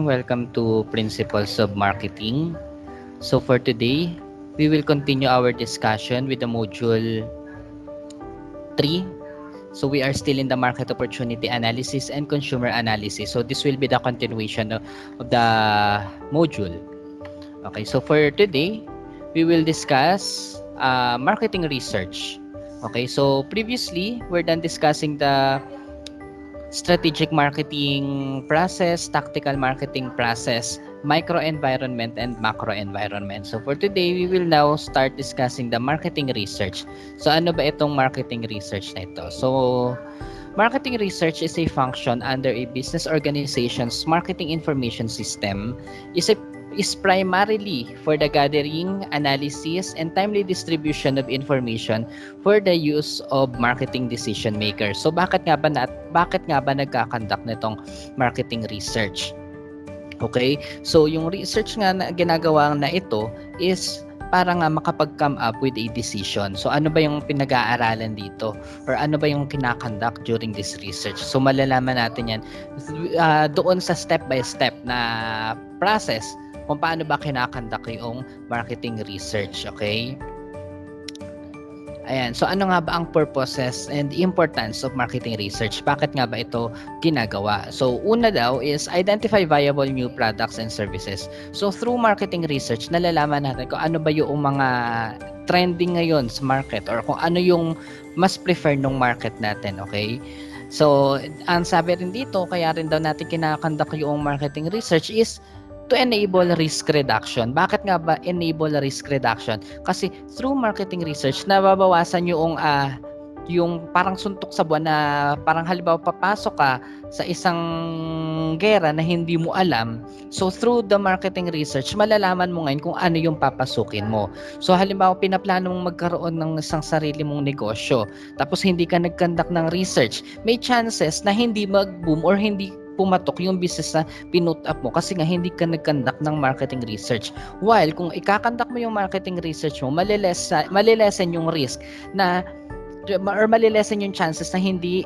everyone, welcome to Principles of Marketing. So for today, we will continue our discussion with the module 3. So we are still in the market opportunity analysis and consumer analysis. So this will be the continuation of the module. Okay, so for today, we will discuss marketing research. Okay, so previously, we're done discussing the strategic marketing process, tactical marketing process, micro environment, and macro environment. So for today, we will now start discussing the marketing research. So ano ba itong marketing research na ito? So marketing research is a function under a business organization's marketing information system is primarily for the gathering, analysis, and timely distribution of information for the use of marketing decision makers. So bakit nga ba nagkakandak nitong marketing research? Okay? So yung research nga na ginagawa na ito is para nga makapag-come up with a decision. So ano ba yung pinag-aaralan dito? Or ano ba yung kinakandak during this research? So malalaman natin yan doon sa step by step na process kung paano ba kinakandak yung marketing research. Okay? Ayan. So ano nga ba ang purposes and importance of marketing research? Bakit nga ba ito ginagawa? So una daw is identify viable new products and services. So through marketing research, nalalaman natin kung ano ba yung mga trending ngayon sa market or kung ano yung mas prefer ng market natin, okay? So ang sabi rin dito, kaya rin daw natin kinakandak yung marketing research is to enable risk reduction. Bakit nga ba enable risk reduction? Kasi through marketing research, nababawasan yung parang suntok sa buwan na parang halimbawa papasok ka sa isang gera na hindi mo alam. So through the marketing research, malalaman mo ngayon kung ano yung papasukin mo. So halimbawa pinaplano mong magkaroon ng isang sarili mong negosyo, tapos hindi ka nag-conduct ng research, may chances na hindi mag-boom or hindi pumatok yung business na pinut up mo kasi nga hindi ka nag-conduct ng marketing research. While kung ikakandak mo yung marketing research mo, malilesen yung risk na or malilesen yung chances na hindi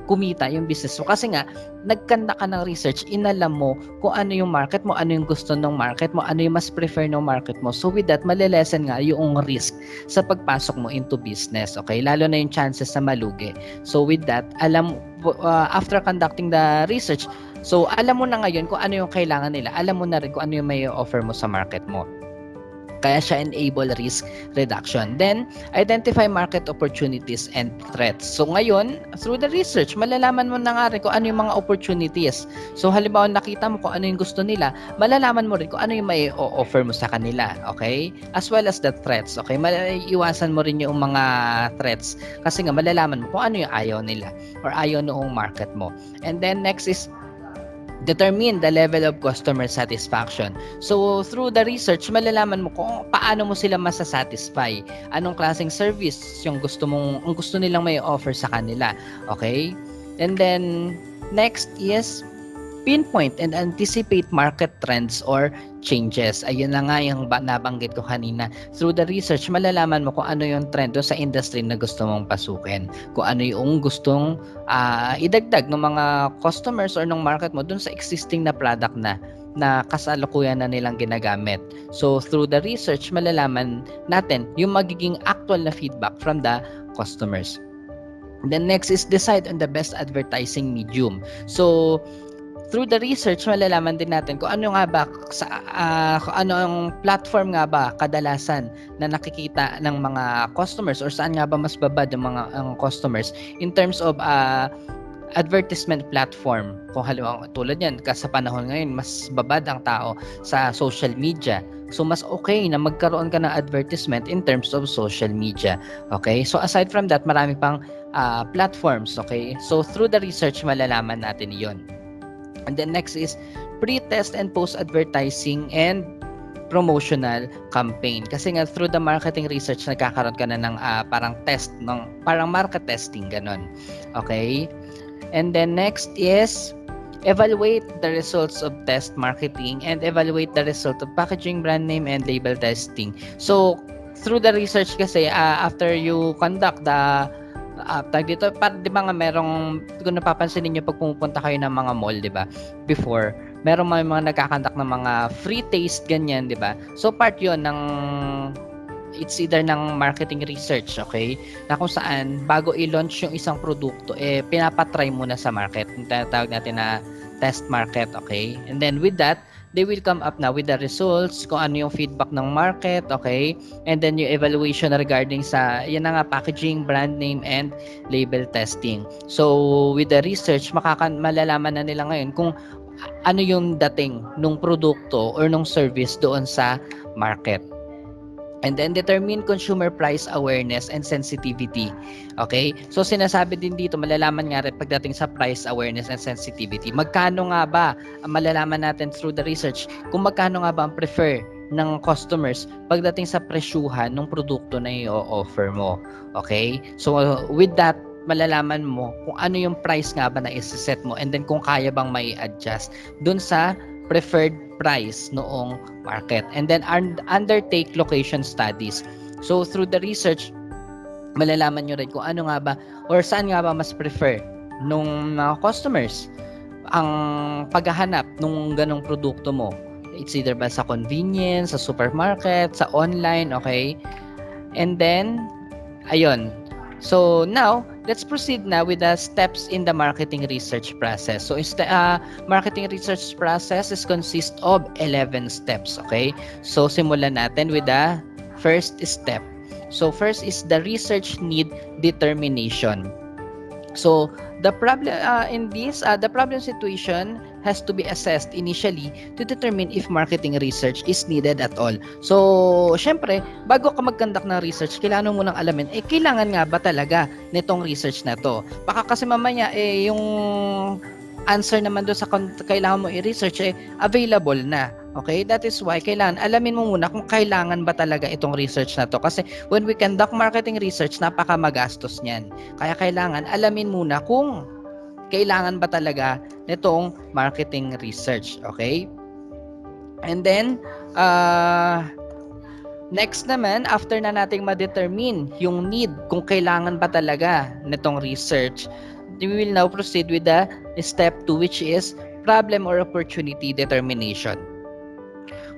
kumita yung business mo. Kasi nga, nagkanda ka ng research, inalam mo kung ano yung market mo, ano yung gusto ng market mo, ano yung mas prefer ng market mo. So with that, malilesen nga yung risk sa pagpasok mo into business. Okay? Lalo na yung chances na malugi. So with that, after conducting the research, so alam mo na ngayon kung ano yung kailangan nila. Alam mo na rin kung ano yung may offer mo sa market mo. Kaya siya enable risk reduction. Then, identify market opportunities and threats. So ngayon, through the research, malalaman mo na nga rin kung ano yung mga opportunities. So halimbawa nakita mo kung ano yung gusto nila, malalaman mo rin kung ano yung may offer mo sa kanila. Okay? As well as the threats. Okay? Iwasan mo rin yung mga threats kasi nga malalaman mo kung ano yung ayaw nila or ayaw noong market mo. And then next is determine the level of customer satisfaction. So, through the research, malalaman mo kung paano mo sila masasatisfy. Anong klaseng service yung ang gusto nilang may offer sa kanila. Okay? And then, next is pinpoint and anticipate market trends or changes. Ayun na nga yung nabanggit ko kanina. Through the research, malalaman mo kung ano yung trend sa industry na gusto mong pasukin. Kung ano yung gustong idagdag ng mga customers or ng market mo dun sa existing na product na kasalukuyan na nilang ginagamit. So, through the research, malalaman natin yung magiging actual na feedback from the customers. Then next is decide on the best advertising medium. So, through the research, malalaman din natin kung ano nga ba kung ano ang platform nga ba kadalasan na nakikita ng mga customers or saan nga ba mas babad ang customers in terms of advertisement platform. Kung halimbawa tulad yan, sa panahon ngayon, mas babad ang tao sa social media. So, mas okay na magkaroon ka ng advertisement in terms of social media. Okay? So, aside from that, marami pang platforms. Okay? So, through the research, malalaman natin yon. And then next is pre-test and post-advertising and promotional campaign. Kasi nga through the marketing research, nagkakaroon ka na ng parang market testing, ganon. Okay? And then next is evaluate the results of test marketing and evaluate the result of packaging, brand name, and label testing. So, through the research kasi, after you conduct the tag dito, di ba nga merong, kung napapansin niyo pag pumupunta kayo ng mga mall, di ba? Before, meron may mga nagkakandak ng mga free taste ganyan, 'di ba? So part 'yon ng it's either ng marketing research, okay? Na kung saan bago i-launch yung isang produkto, pinapatry muna sa market. Yung tinatawag natin na test market, okay? And then with that, they will come up na with the results, kung ano yung feedback ng market, okay? And then yung evaluation regarding sa, yan na nga, packaging, brand name, and label testing. So, with the research, malalaman na nila ngayon kung ano yung dating nung produkto or nung service doon sa market. And then determine consumer price awareness and sensitivity. Okay? So sinasabi din dito, malalaman nga rin pagdating sa price awareness and sensitivity. Magkano nga ba ang malalaman natin through the research kung magkano nga ba ang prefer ng customers pagdating sa presyuhan ng produkto na i-offer mo. Okay? So with that, malalaman mo kung ano yung price nga ba na isa-set mo and then kung kaya bang may adjust dun sa preferred price noong market. And then undertake location studies. So through the research, malalaman nyo rin kung ano nga ba or saan nga ba mas prefer nung customers ang paghahanap nung ganong produkto mo. It's either ba sa convenience, sa supermarket, sa online, okay? And then, ayun. So now, let's proceed now with the steps in the marketing research process. So marketing research process is consist of 11 steps, okay? So simulan natin with the first step. So first is the research need determination. So the problem the problem situation has to be assessed initially to determine if marketing research is needed at all. So, syempre, bago ka mag-conduct ng research, kailangan mo nang alamin, kailangan nga ba talaga nitong research na to? Baka kasi mamaya, yung answer naman doon sa kailangan mo i-research, available na. Okay? That is why, kailangan, alamin mo muna kung kailangan ba talaga itong research na to. Kasi, when we conduct marketing research, napaka magastos niyan. Kaya kailangan, alamin muna kung kailangan ba talaga nitong marketing research. Okay? And then, next naman, after na nating ma-determine yung need, kung kailangan ba talaga nitong research, we will now proceed with the step 2, which is problem or opportunity determination.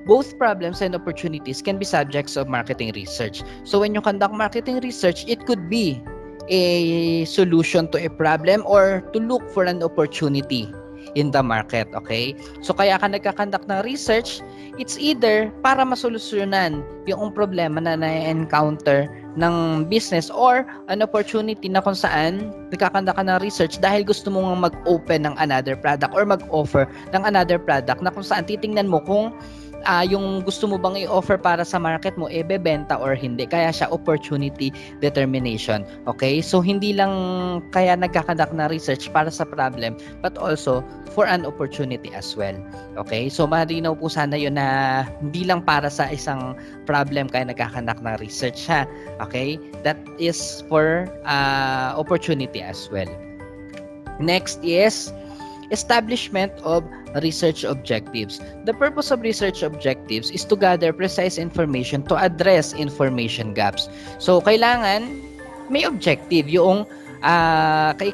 Both problems and opportunities can be subjects of marketing research. So when you conduct marketing research, it could be a solution to a problem or to look for an opportunity in the market, okay? So kaya ka nagkakandak ng research, it's either para masolusyonan yung problema na na-encounter ng business or an opportunity na kung saan nagkakandak ka ng research dahil gusto mo nga mag-open ng another product or mag-offer ng another product na kung saan titingnan mo kung yung gusto mo bang i-offer para sa market mo, bebenta or hindi. Kaya siya opportunity determination. Okay? So, hindi lang kaya nagkakandak na research para sa problem, but also for an opportunity as well. Okay? So, malinaw po sana yun na hindi lang para sa isang problem kaya nagkakandak ng research ha. Okay? That is for opportunity as well. Next is establishment of research objectives. The purpose of research objectives is to gather precise information to address information gaps. So, kailangan may objective yung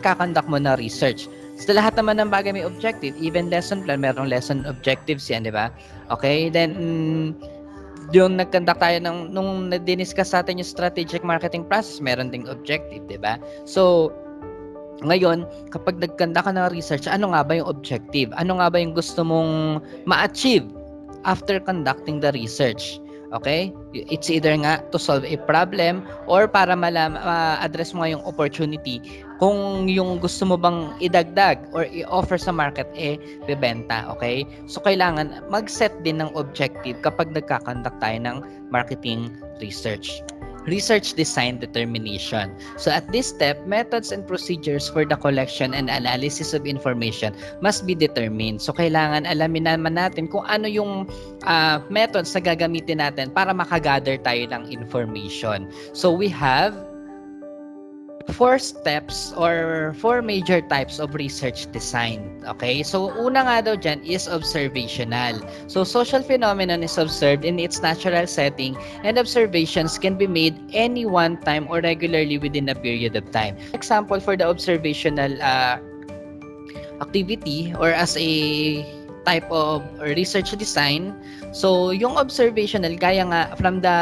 kakandak mo na research. Sa lahat naman ng bagay may objective. Even lesson plan, merong lesson objectives yan, di ba? Okay? Then, yung nagkandak tayo nung diniscuss natin yung strategic marketing process, meron ding objective, di ba? So, ngayon, kapag nagkanda ka ng research, ano nga ba yung objective? Ano nga ba yung gusto mong ma-achieve after conducting the research? Okay? It's either nga to solve a problem or para ma-address mo yung opportunity kung yung gusto mo bang idagdag or i-offer sa market, bebenta. Okay? So, kailangan mag-set din ng objective kapag nagkakandak tayo ng marketing research. Research design determination. So at this step, methods and procedures for the collection and analysis of information must be determined. So kailangan alamin naman natin kung ano yung methods na gagamitin natin para makagather tayo ng information. So we have 4 steps or 4 major types of research design. Okay? So, una nga daw dyan is observational. So, social phenomenon is observed in its natural setting and observations can be made any one time or regularly within a period of time. Example for the observational activity or as a type of research design. So, yung observational, gaya nga from the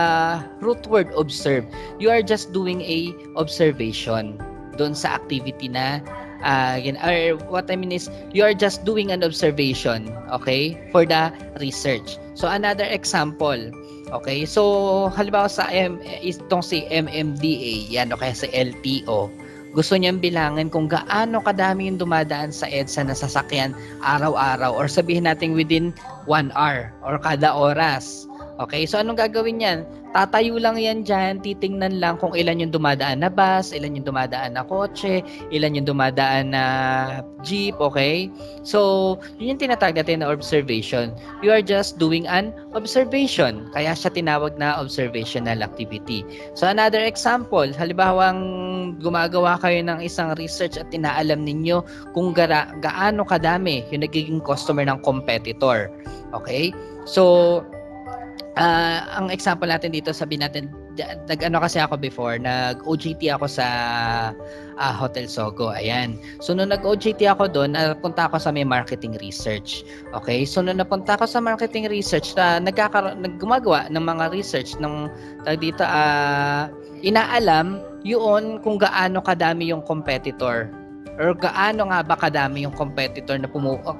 root word observe, you are just doing a observation doon sa activity na or what I mean is you are just doing an observation, okay, for the research. So another example, okay, so halimbawa sa itong si MMDA yan o kaya sa LTO, gusto niyang bilangan kung gaano kadami yung dumadaan sa EDSA na sasakyan araw-araw or sabihin natin within 1 hour or kada oras. Okay, so anong gagawin niyan? Tatayo lang yan dyan, titingnan lang kung ilan yung dumadaan na bus, ilan yung dumadaan na kotse, ilan yung dumadaan na jeep, okay? So, yun yung tinatawag natin na observation. You are just doing an observation. Kaya siya tinawag na observational activity. So, another example, halimbawang gumagawa kayo ng isang research at tinaalam ninyo kung gaano kadami yung nagiging customer ng competitor. Okay? So, ang example natin dito, sabihin natin, nag-ano kasi ako before, nag-OJT ako sa Hotel Sogo. Ayan. So, nung nag-OJT ako doon, napunta ako sa may marketing research. Okay? So, nung napunta ako sa marketing research, gumagawa ng mga research ng dito, inaalam yun kung gaano kadami yung competitor or gaano nga ba kadami yung competitor na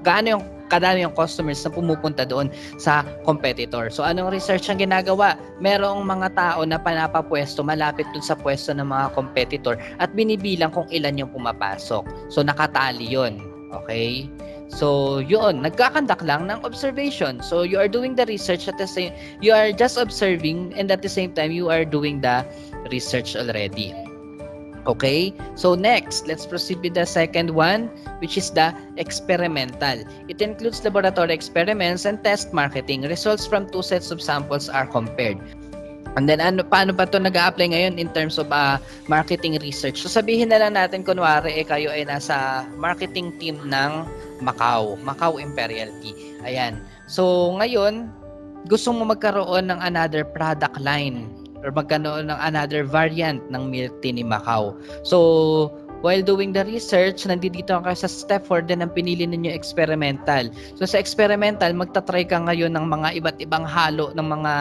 gaano yung kadami yung customers na pumupunta doon sa competitor. So, anong research ang ginagawa? Merong mga tao na panapapwesto malapit dun sa pwesto ng mga competitor at binibilang kung ilan yung pumapasok. So, nakatali yun. Okay? So, yun. Nagkakandak lang ng observation. So, you are doing the research at the same, you are just observing and at the same time, you are doing the research already. Okay, so next, let's proceed with the second one, which is the experimental. It includes laboratory experiments and test marketing. Results from 2 sets of samples are compared. And then, paano ba ito nag-a-apply ngayon in terms of marketing research? So, sabihin na lang natin, kunwari, kayo ay nasa marketing team ng Macau Imperial Tea. Ayan. So, ngayon, gusto mo magkaroon ng another product line or magkaroon ng another variant ng milk tea ni Macau. So, while doing the research, nandito ka sa step 4 din ang pinili ninyo experimental. So, sa experimental, magta-try ka ngayon ng mga iba't ibang halo ng mga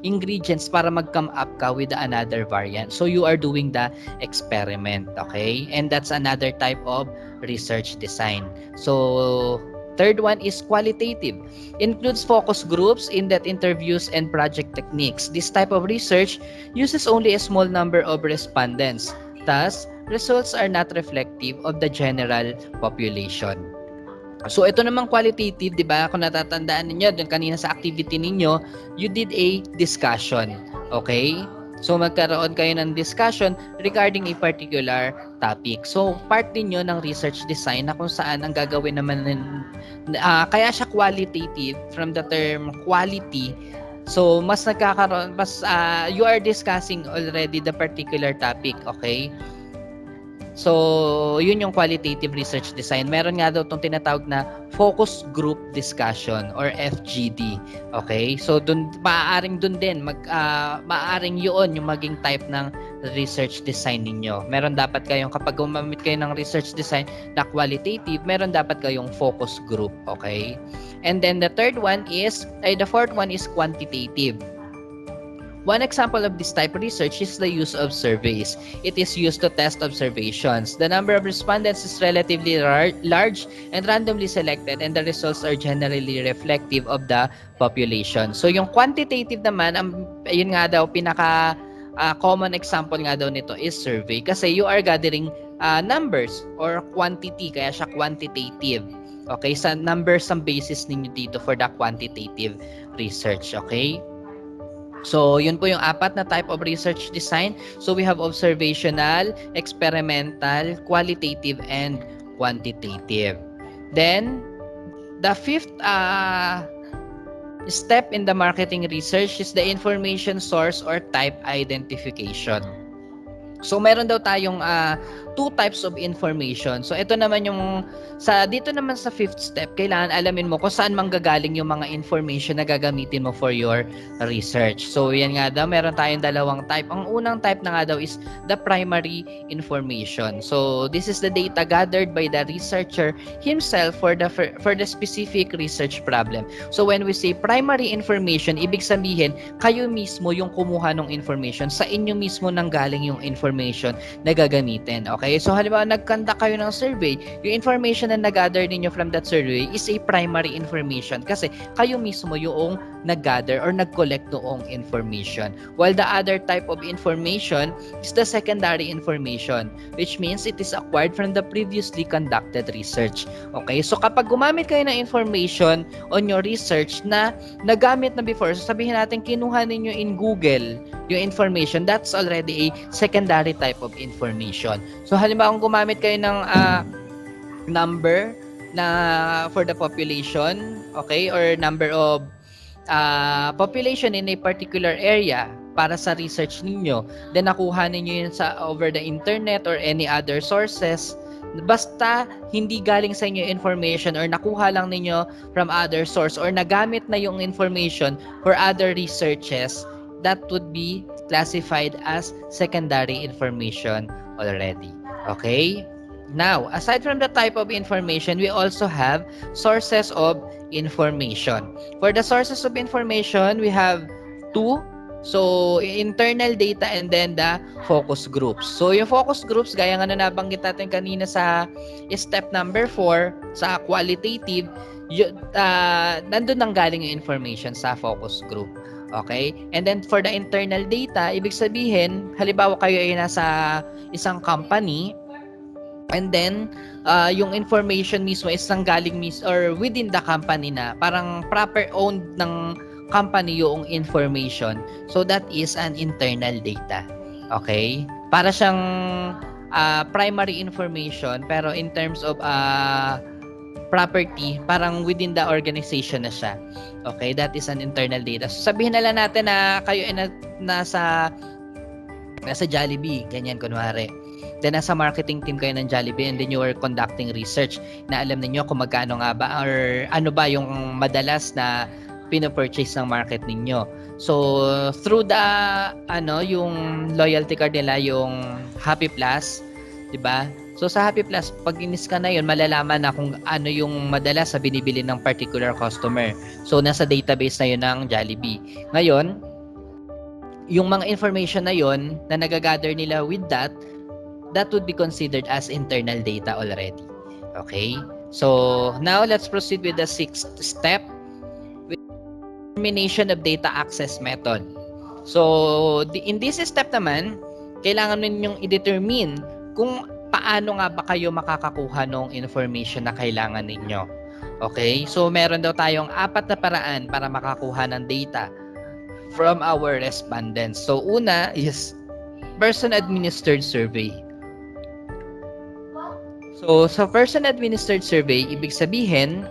ingredients para mag-come up ka with another variant. So, you are doing the experiment, okay? And that's another type of research design. So, third one is qualitative. Includes focus groups, in-depth interviews, and project techniques. This type of research uses only a small number of respondents. Thus, results are not reflective of the general population. So, ito namang qualitative, di ba? Kung natatandaan ninyo, dun kanina sa activity ninyo, you did a discussion. Okay? So, magkaroon kayo ng discussion regarding a particular topic. So, part din yun ng research design na kung saan ang gagawin naman kaya siya qualitative from the term quality. So, mas nagkakaroon, you are discussing already the particular topic, okay? So, yun yung qualitative research design. Meron nga daw itong tinatawag na focus group discussion or FGD. Okay? So, maaaring dun din, maaaring yun yung maging type ng research design ninyo. Meron dapat kayong, kapag gumamit kayo ng research design na qualitative, meron dapat kayong focus group. Okay? And then the fourth one is quantitative. One example of this type of research is the use of surveys. It is used to test observations. The number of respondents is relatively large and randomly selected, and the results are generally reflective of the population. So yung quantitative naman, yun nga daw, common example nga daw nito is survey kasi you are gathering numbers or quantity, kaya siya quantitative. Okay, sa numbers ang basis ninyo dito for the quantitative research. Okay? So, yun po yung 4 na type of research design. So, we have observational, experimental, qualitative, and quantitative. Then, the 5th step in the marketing research is the information source or type identification. So, meron daw tayong two types of information. So ito naman yung dito naman sa fifth step, kailangan alamin mo kung saan manggagaling yung mga information na gagamitin mo for your research. So yan nga daw, meron tayong dalawang type. Ang unang type na nga daw is the primary information. So this is the data gathered by the researcher himself for the specific research problem. So when we say primary information, ibig sabihin kayo mismo yung kumuha ng information, sa inyo mismo nanggaling yung information na gagamitin. Okay? So halimbawa nag-conduct kayo ng survey, yung information na nag-gather ninyo from that survey is a primary information kasi kayo mismo yung nag-gather or nag-collect noong information. While the other type of information is the secondary information, which means it is acquired from the previously conducted research. Okay? So kapag gumamit kayo ng information on your research na nagamit na before, so sabihin natin kinuha ninyo in Google yung information, that's already a secondary type of information. So halimbawa kung gumamit kayo ng number na for the population, okay, or number of population in a particular area para sa research ninyo, then nakuha ninyo yun over the internet or any other sources, basta hindi galing sa inyo information or nakuha lang ninyo from other source or nagamit na yung information for other researches, that would be classified as secondary information already. Okay? Now, aside from the type of information, we also have sources of information. For the sources of information, we have two. So, internal data and then the focus groups. So, yung focus groups, gaya nga na nabanggit natin kanina sa step number 4, sa qualitative, nandun nang galing yung information sa focus group. Okay? And then, for the internal data, ibig sabihin, halimbawa kayo ay nasa isang company, and then, yung information mismo is nanggaling or within the company na, parang proper owned ng company yung information. So, that is an internal data. Okay? Para siyang primary information, pero in terms of property, parang within the organization na siya. Okay? That is an internal data. So, sabihin na lang natin na kayo ay nasa Jollibee, ganyan kunwari. Then nasa marketing team kayo ng Jollibee and then you are conducting research na alam niyo kung magkano nga ba or ano ba yung madalas na pino-purchase ng market ninyo. So through the yung loyalty card nila, yung Happy Plus, 'di ba? So sa Happy Plus, pag in-scan na 'yon, malalaman na kung ano yung madalas sa binibili ng particular customer. So nasa database na 'yon ng Jollibee. Ngayon, yung mga information na 'yon na nagagather nila with that would be considered as internal data already. Okay? So now let's proceed with the sixth step, determination of data access method. So in this step naman, kailangan ninyong i-determine kung paano nga ba kayo makakakuha ng information na kailangan ninyo. Okay? So meron daw tayong 4 na paraan para makakuha ng data from our respondents. So una is person-administered survey. So sa person-administered survey, ibig sabihin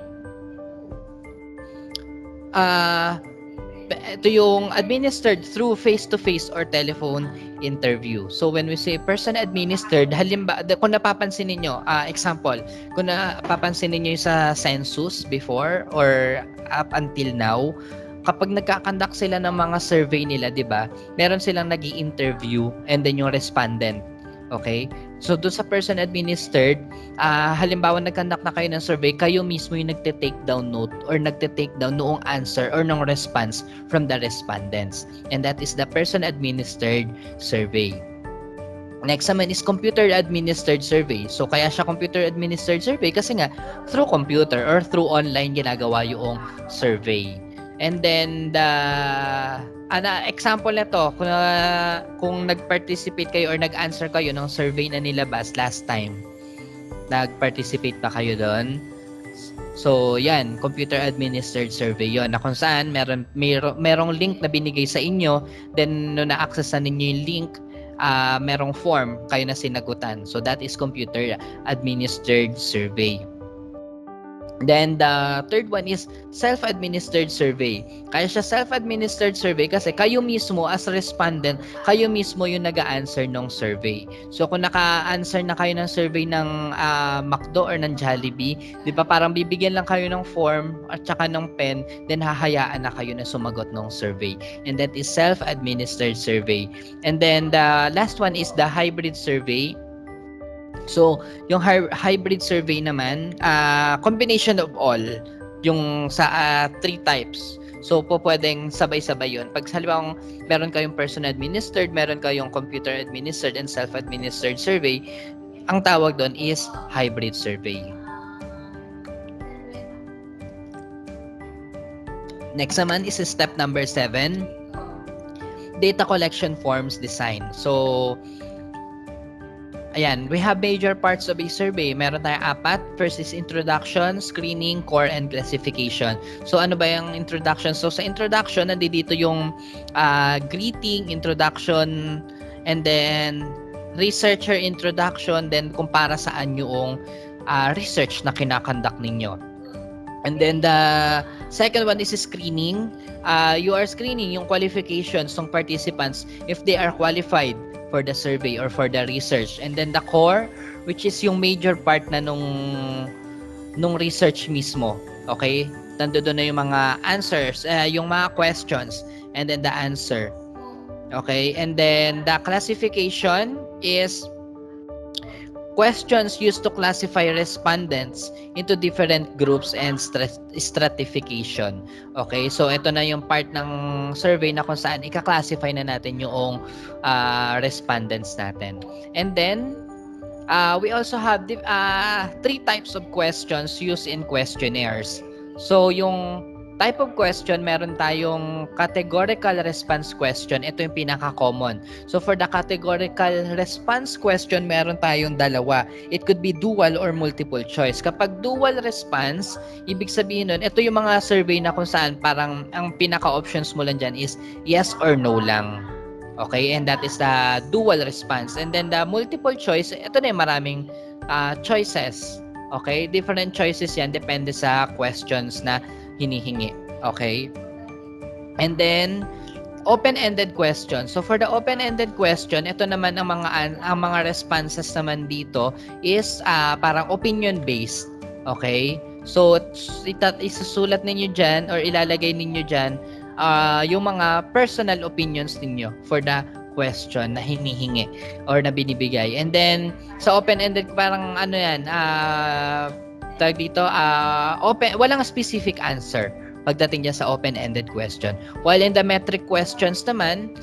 ito yung administered through face-to-face or telephone interview. So when we say person-administered, halimbawa, kung napapansin niyo, example, kung napapansin niyo sa census before or up until now, kapag nagka-conduct sila ng mga survey nila, 'di ba? Meron silang nag-i-interview and then yung respondent. Okay? So doon sa person administered, halimbawa nag-conduct na kayo ng survey, kayo mismo yung nagte-take down note or nagte-take down noong answer or ng response from the respondents. And that is the person administered survey. Next naman is computer administered survey. So kaya siya computer administered survey kasi nga through computer or through online ginagawa yung survey. And then the example na to, kung nag-participate kayo or nag-answer kayo ng survey na nilabas last time, nag-participate pa kayo doon. So yan, computer administered survey yon, na kung saan merong link na binigay sa inyo, then no na-access na ninyo yung link, merong form kayo na sinagutan. So that is computer administered survey. Then the third one is self-administered survey. Kaya siya self-administered survey kasi kayo mismo as respondent, kayo mismo yung nag-a-answer ng survey. So kung naka-answer na kayo ng survey ng McDo or ng Jollibee, 'di ba parang bibigyan lang kayo ng form at saka ng pen, then hahayaan na kayo na sumagot ng survey. And that is self-administered survey. And then the last one is the hybrid survey. So, yung hybrid survey naman, combination of all, yung sa three types. So, po pwedeng sabay-sabay yun. Pag halimbawa meron kayong person-administered, meron kayong computer-administered and self-administered survey, ang tawag doon is hybrid survey. Next naman is step number 7, data collection forms design. So, ayan, we have major parts of a survey. Meron tayong 4. First is introduction, screening, core, and classification. So, ano ba yung introduction? So, sa introduction, nandito yung greeting, introduction, and then researcher introduction, then kung para saan yung research na kinakonduct ninyo. And then the second one is screening. You are screening yung qualifications ng participants if they are qualified for the survey or for the research. And then the core, which is yung major part na nung research mismo. Okay? Nandoon na yung mga answers, yung mga questions, and then the answer. Okay? And then the classification is questions used to classify respondents into different groups and stratification. Okay, so ito na yung part ng survey na kung saan ika-classify na natin yung respondents natin. And then, we also have 3 types of questions used in questionnaires. So, yung type of question, meron tayong categorical response question. Ito yung pinaka-common. So, for the categorical response question, meron tayong 2. It could be dual or multiple choice. Kapag dual response, ibig sabihin nun, ito yung mga survey na kung saan parang ang pinaka-options mo lang dyan is yes or no lang. Okay? And that is the dual response. And then the multiple choice, ito na yung maraming choices. Okay? Different choices yan, depende sa questions na hinihingi. Okay? And then open-ended question. So for the open-ended question, ito naman ang mga responses naman dito is parang opinion-based. Okay? So isusulat ninyo diyan or ilalagay ninyo diyan yung mga personal opinions ninyo for the question na hinihingi or na binibigay. And then sa open-ended parang ano yan, tag dito, walang specific answer pagdating dyan sa open-ended question. While in the metric questions naman,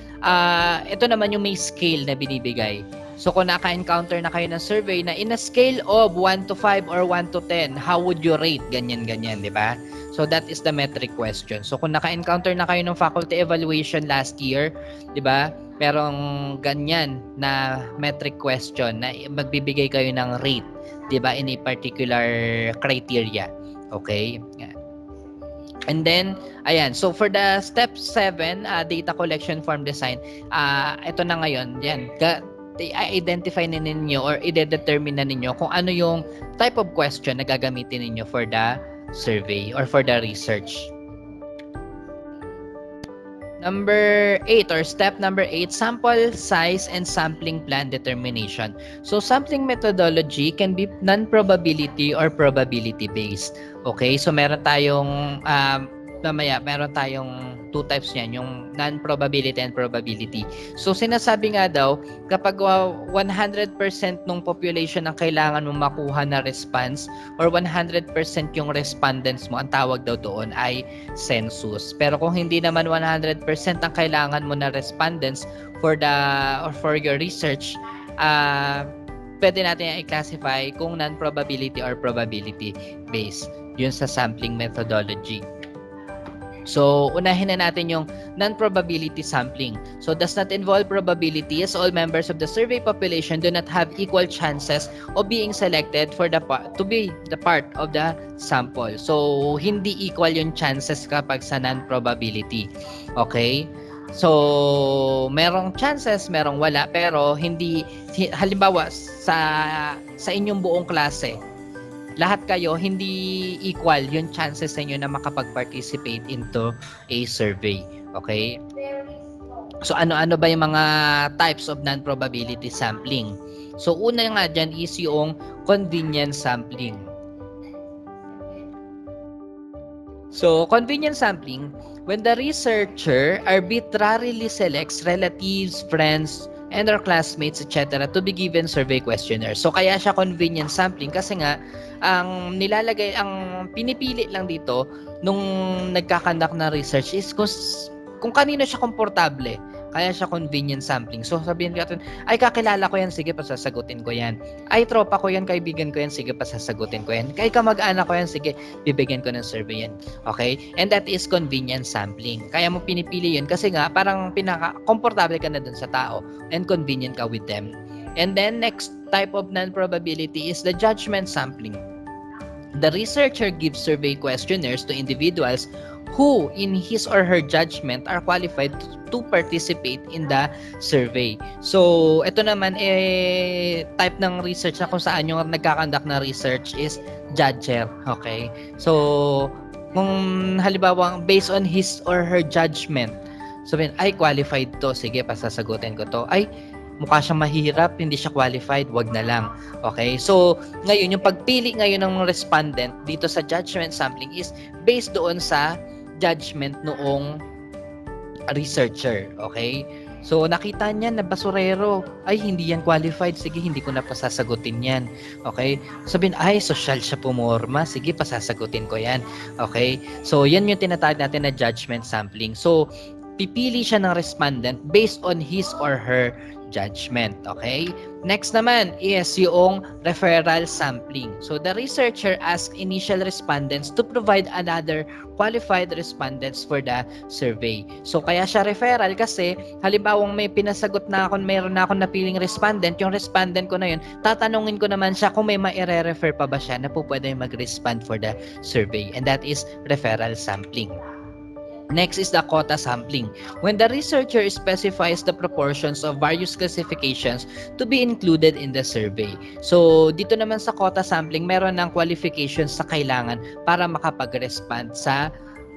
ito naman yung may scale na binibigay. So kung naka-encounter na kayo ng survey na in a scale of 1 to 5 or 1 to 10, how would you rate? Ganyan, di ba? So that is the metric question. So kung naka-encounter na kayo ng faculty evaluation last year, di ba? Merong ganyan na metric question na magbibigay kayo ng rate, 'di ba, in a particular criteria. Okay? Yan. And then, ayan. So, for the step 7, data collection form design, ito na ngayon. Yan. I-identify na ninyo or i-determine na ninyo kung ano yung type of question na gagamitin ninyo for the survey or for the research. Number 8 or step number 8, sample size and sampling plan determination. So, sampling methodology can be non-probability or probability-based. Okay? So, meron tayong, meron tayong 2 types niyan, yung non-probability and probability. So, sinasabi nga daw, kapag 100% ng population ang kailangan mo makuha na response or 100% yung respondents mo, ang tawag daw doon ay census. Pero kung hindi naman 100% ang kailangan mo na respondents for your research, pwede natin i-classify kung non-probability or probability based. Yun sa sampling methodology. So, unahin na natin yung non-probability sampling. So, does not involve probability as all members of the survey population do not have equal chances of being selected for to be the part of the sample. So, hindi equal yung chances kapag sa non-probability. Okay? So, merong chances, merong wala, pero hindi, halimbawa, sa inyong buong klase, lahat kayo hindi equal yung chances sa inyo na makapag-participate into a survey. Okay? So ano-ano ba yung mga types of non-probability sampling? So una nga dyan is yung convenience sampling. So, convenience sampling, when the researcher arbitrarily selects relatives, friends, and or classmates, etc. to be given survey questionnaires. So, kaya siya convenience sampling kasi nga, ang pinipili lang dito nung nagkakandak na research is kung kanino siya komportable. Kaya siya convenience sampling. So, sabihin natin, ay kakilala ko yan, sige pasasagutin ko yan. Ay tropa ko yan, kaibigan ko yan, sige pasasagutin ko yan. Kay kamag-anak ko yan, sige bibigyan ko ng survey yan. Okay? And that is convenience sampling. Kaya mo pinipili yun kasi nga parang pinaka-komportable ka na dun sa tao and convenient ka with them. And then next type of non-probability is the judgment sampling. The researcher gives survey questionnaires to individuals who, in his or her judgment, are qualified to participate in the survey. So, ito naman type ng research na kung saan yung nagkakandak na research is judger. Okay? So, kung halimbawa, based on his or her judgment, sabihin, ay, qualified to. Sige, pasasagutin ko to. Ay, mukha siyang mahirap, hindi siya qualified, wag na lang. Okay? So, ngayon, yung pagpili ngayon ng respondent dito sa judgment sampling is based doon sa judgment noong researcher. Okay? So, nakita niya na basurero, ay, hindi yan qualified. Sige, hindi ko na pasasagutin yan. Okay? Sabihin, ay, social siya pumorma. Sige, pasasagutin ko yan. Okay? So, yan yung tinatawag natin na judgment sampling. So, pipili siya ng respondent based on his or her judgment. Okay? Next naman is yung referral sampling. So, the researcher asks initial respondents to provide another qualified respondents for the survey. So, kaya siya referral kasi halimbawa may pinasagot na ako, mayroon na akong napiling respondent, yung respondent ko na yun, tatanungin ko naman siya kung may ma-refer pa ba siya na po pwede mag-respond for the survey. And that is referral sampling. Next is the quota sampling. When the researcher specifies the proportions of various classifications to be included in the survey. So, dito naman sa quota sampling, meron ng qualifications sa kailangan para makapag-respond sa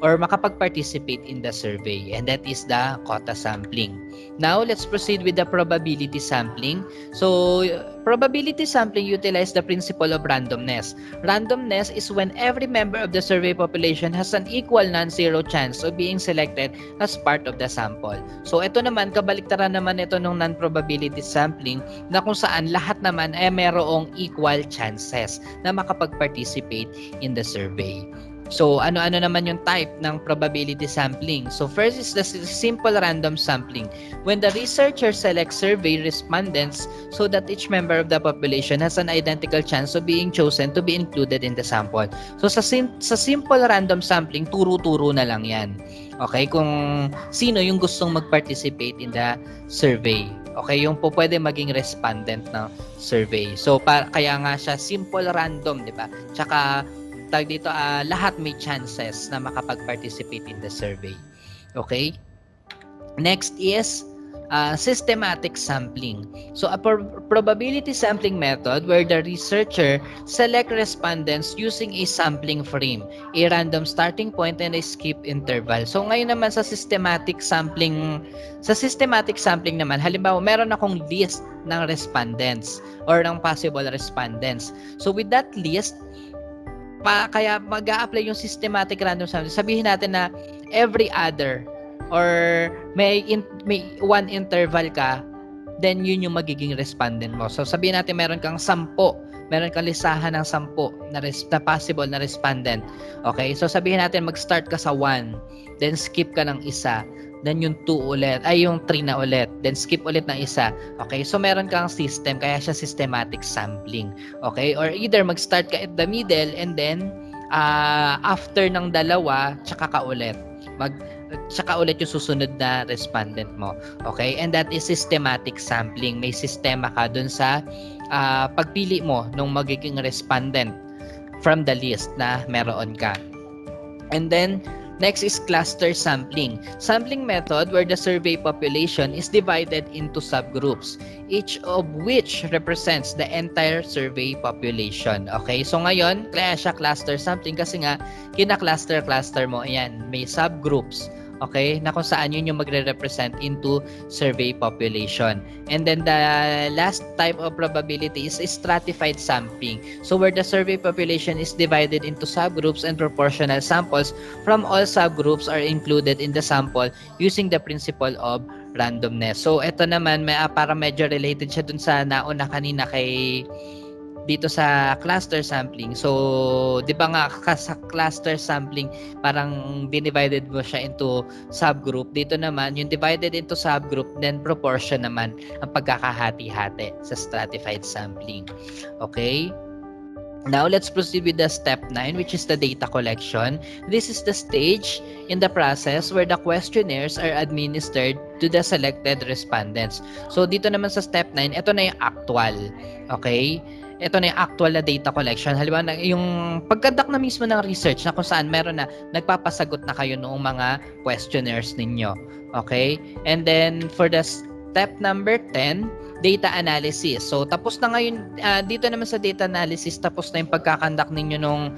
or makapag-participate in the survey, and that is the quota sampling. Now, let's proceed with the probability sampling. So, probability sampling utilizes the principle of randomness. Randomness is when every member of the survey population has an equal non-zero chance of being selected as part of the sample. So, ito naman, kabaliktaran naman ito ng non-probability sampling na kung saan lahat naman ay merong equal chances na makapag-participate in the survey. So, ano-ano naman yung type ng probability sampling? So, first is the simple random sampling. When the researcher selects survey respondents so that each member of the population has an identical chance of being chosen to be included in the sample. So, sa simple random sampling, turo-turo na lang yan. Okay? Kung sino yung gustong mag-participate in the survey. Okay? Yung po pwede maging respondent ng survey. So, kaya nga siya simple random, di ba? Tsaka, tag dito, lahat may chances na makapag-participate in the survey. Okay? Next is systematic sampling. So, a probability sampling method where the researcher select respondents using a sampling frame, a random starting point, and a skip interval. So, ngayon naman sa systematic sampling naman, halimbawa, meron akong list ng respondents or ng possible respondents. So, with that list, kaya mag-a-apply yung systematic random sampling. Sabihin natin na every other or may one interval ka, then yun yung magiging respondent mo. So sabihin natin meron kang 10, meron kang listahan ng 10 na possible na respondent. Okay? So sabihin natin mag-start ka sa 1, then skip ka ng isa, then yung 2 ulit, ay yung 3 na ulit, then skip ulit ng isa. Okay? So meron kang system, kaya siya systematic sampling. Okay? Or either mag-start ka at the middle and then after ng dalawa, tsaka ka ulit. Tsaka ulit yung susunod na respondent mo. Okay? And that is systematic sampling. May sistema ka dun sa pagpili mo nung magiging respondent from the list na meron ka. And then, Next is cluster sampling. Sampling method where the survey population is divided into subgroups, each of which represents the entire survey population. Okay? So ngayon, kaya siya cluster sampling kasi nga kina-cluster-cluster mo. Ayan, may subgroups. Okay? Na kung saan yun yung magre-represent into survey population. And then the last type of probability is stratified sampling. So where the survey population is divided into subgroups and proportional samples from all subgroups are included in the sample using the principle of randomness. So ito naman para medyo related siya dun sa nauna kanina kay dito sa cluster sampling. So, 'di ba nga sa cluster sampling parang divided mo siya into subgroup. Dito naman yung divided into subgroup then proportion naman ang pagkakahati-hati sa stratified sampling. Okay? Now, let's proceed with the step 9, which is the data collection. This is the stage in the process where the questionnaires are administered to the selected respondents. So, dito naman sa step 9, ito na yung actual. Okay? Ito na yung actual na data collection. Halimbawa, yung pagkadak na mismo ng research na kung saan meron na nagpapasagot na kayo noong mga questionnaires ninyo. Okay? And then, for the step number 10, data analysis. So, tapos na ngayon, dito naman sa data analysis, tapos na yung pagkakandak ninyo nung,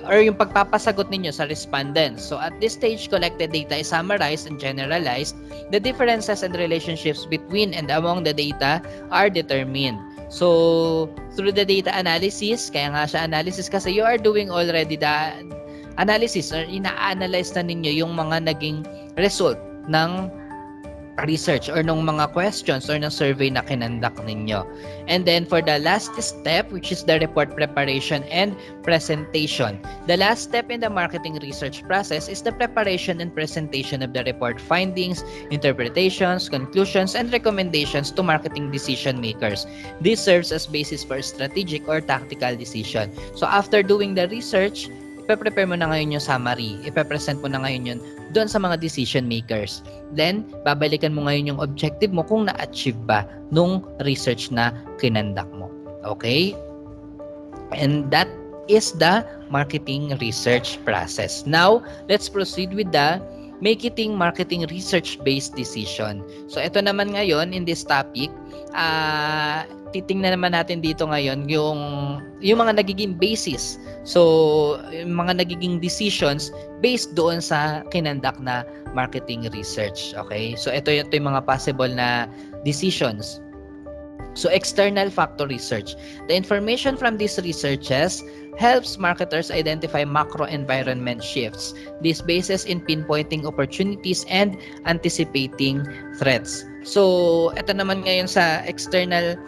or yung pagpapasagot ninyo sa respondents. So, at this stage, collected data is summarized and generalized. The differences and relationships between and among the data are determined. So, through the data analysis, kaya nga siya analysis kasi you are doing already the analysis or ina-analyze na ninyo yung mga naging result ng research or ng mga questions or ng survey na kinandak ninyo. And then for the last step, which is the report preparation and presentation. The last step in the marketing research process is the preparation and presentation of the report findings, interpretations, conclusions, and recommendations to marketing decision makers. This serves as basis for strategic or tactical decision. So after doing the research, ipe-prepare mo na ngayon yung summary. Ipe-present mo na ngayon yun doon sa mga decision makers. Then, babalikan mo ngayon yung objective mo kung na-achieve ba nung research na kinandak mo. Okay? And that is the marketing research process. Now, let's proceed with the marketing research-based decision. So, ito naman ngayon in this topic, titingnan naman natin dito ngayon yung mga nagiging basis. So, yung mga nagiging decisions based doon sa kinandak na marketing research. Okay? So, ito yung mga possible na decisions. So, external factor research. The information from these researches helps marketers identify macro environment shifts. This bases in pinpointing opportunities and anticipating threats. So, ito naman ngayon sa external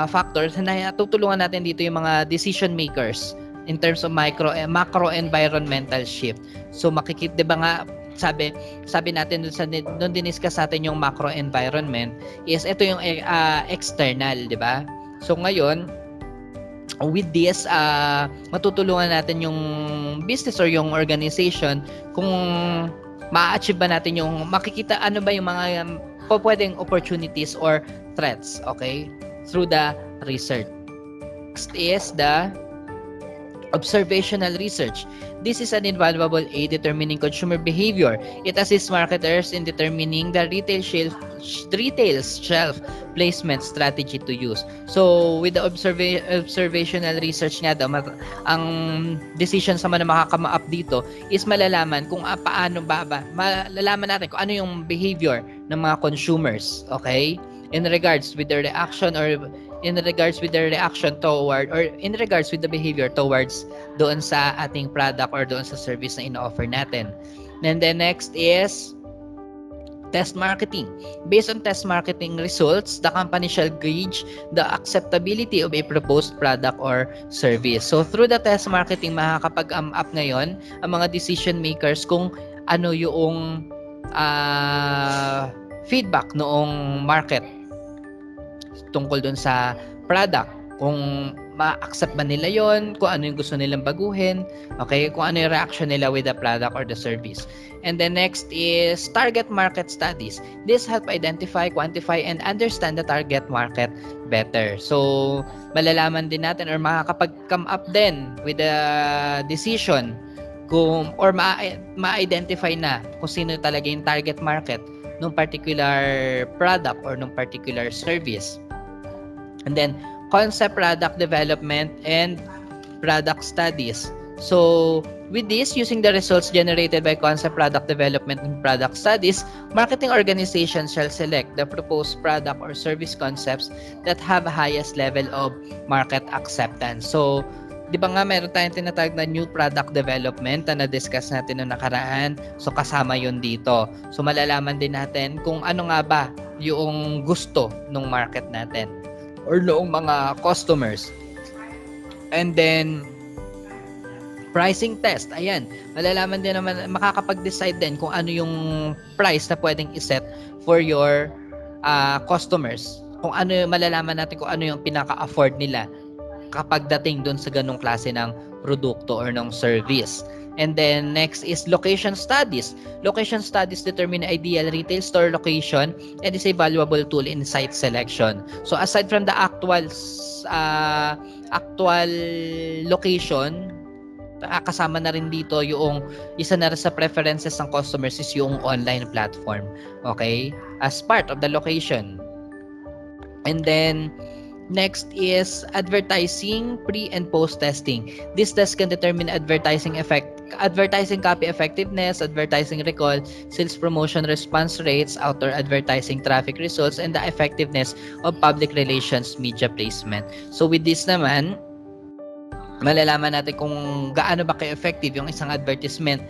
factors na tutulungan natin dito yung mga decision makers in terms of macro environmental shift. So, makikita, 'di ba nga, sabi natin doon diniscuss natin yung macro environment is ito yung external, 'di ba? So ngayon with this matutulungan natin yung business or yung organization kung ma-achieve ba natin yung makikita ano ba yung mga pwedeng opportunities or threats, okay? Through the research. Next is the observational research. This is an invaluable aid determining consumer behavior. It assists marketers in determining the retail shelf placement strategy to use. So, with the observational research nga daw, ang decision sa mga makakama-up dito is malalaman kung malalaman natin kung ano yung behavior ng mga consumers, okay? In regards with their reaction toward or in regards with the behavior towards doon sa ating product or doon sa service na ino-offer natin. And then next is test marketing. Based on test marketing results, the company shall gauge the acceptability of a proposed product or service. So through the test marketing, makakapag-up ngayon ang mga decision makers kung ano yung feedback noong market tungkol dun sa product, kung ma-accept ba nila yon, kung ano yung gusto nilang baguhin, okay, kung ano yung reaction nila with the product or the service. And then next is target market studies. This help identify, quantify, and understand the target market better. So, malalaman din natin or makakapag-come up din with the decision kung or ma-identify na kung sino talaga yung target market ng particular product or ng particular service. And then concept product development and product studies. So with this, using the results generated by concept product development and product studies, marketing organizations shall select the proposed product or service concepts that have highest level of market acceptance. So, di ba nga meron tayong tinatawag na new product development na na-discuss natin noong nakaraan. So, kasama yun dito. So, malalaman din natin kung ano nga ba yung gusto ng market natin or noong mga customers. And then, pricing test. Ayan, malalaman din naman, makakapag-decide din kung ano yung price na pwedeng iset for your customers. Kung ano, malalaman natin kung ano yung pinaka-afford nila kapag dating doon sa ganung klase ng produkto or ng service. And then next is location studies. Location studies determine ideal retail store location and is a valuable tool in site selection. So aside from the actual location, kasama na rin dito yung isa na rin sa preferences ng customers is yung online platform. Okay? As part of the location. And then next is advertising pre and post testing. This test can determine advertising copy effectiveness, advertising recall, sales promotion response rates, outdoor advertising traffic results, and the effectiveness of public relations media placement. So with this naman, malalaman natin kung gaano ba ka-effective yung isang advertisement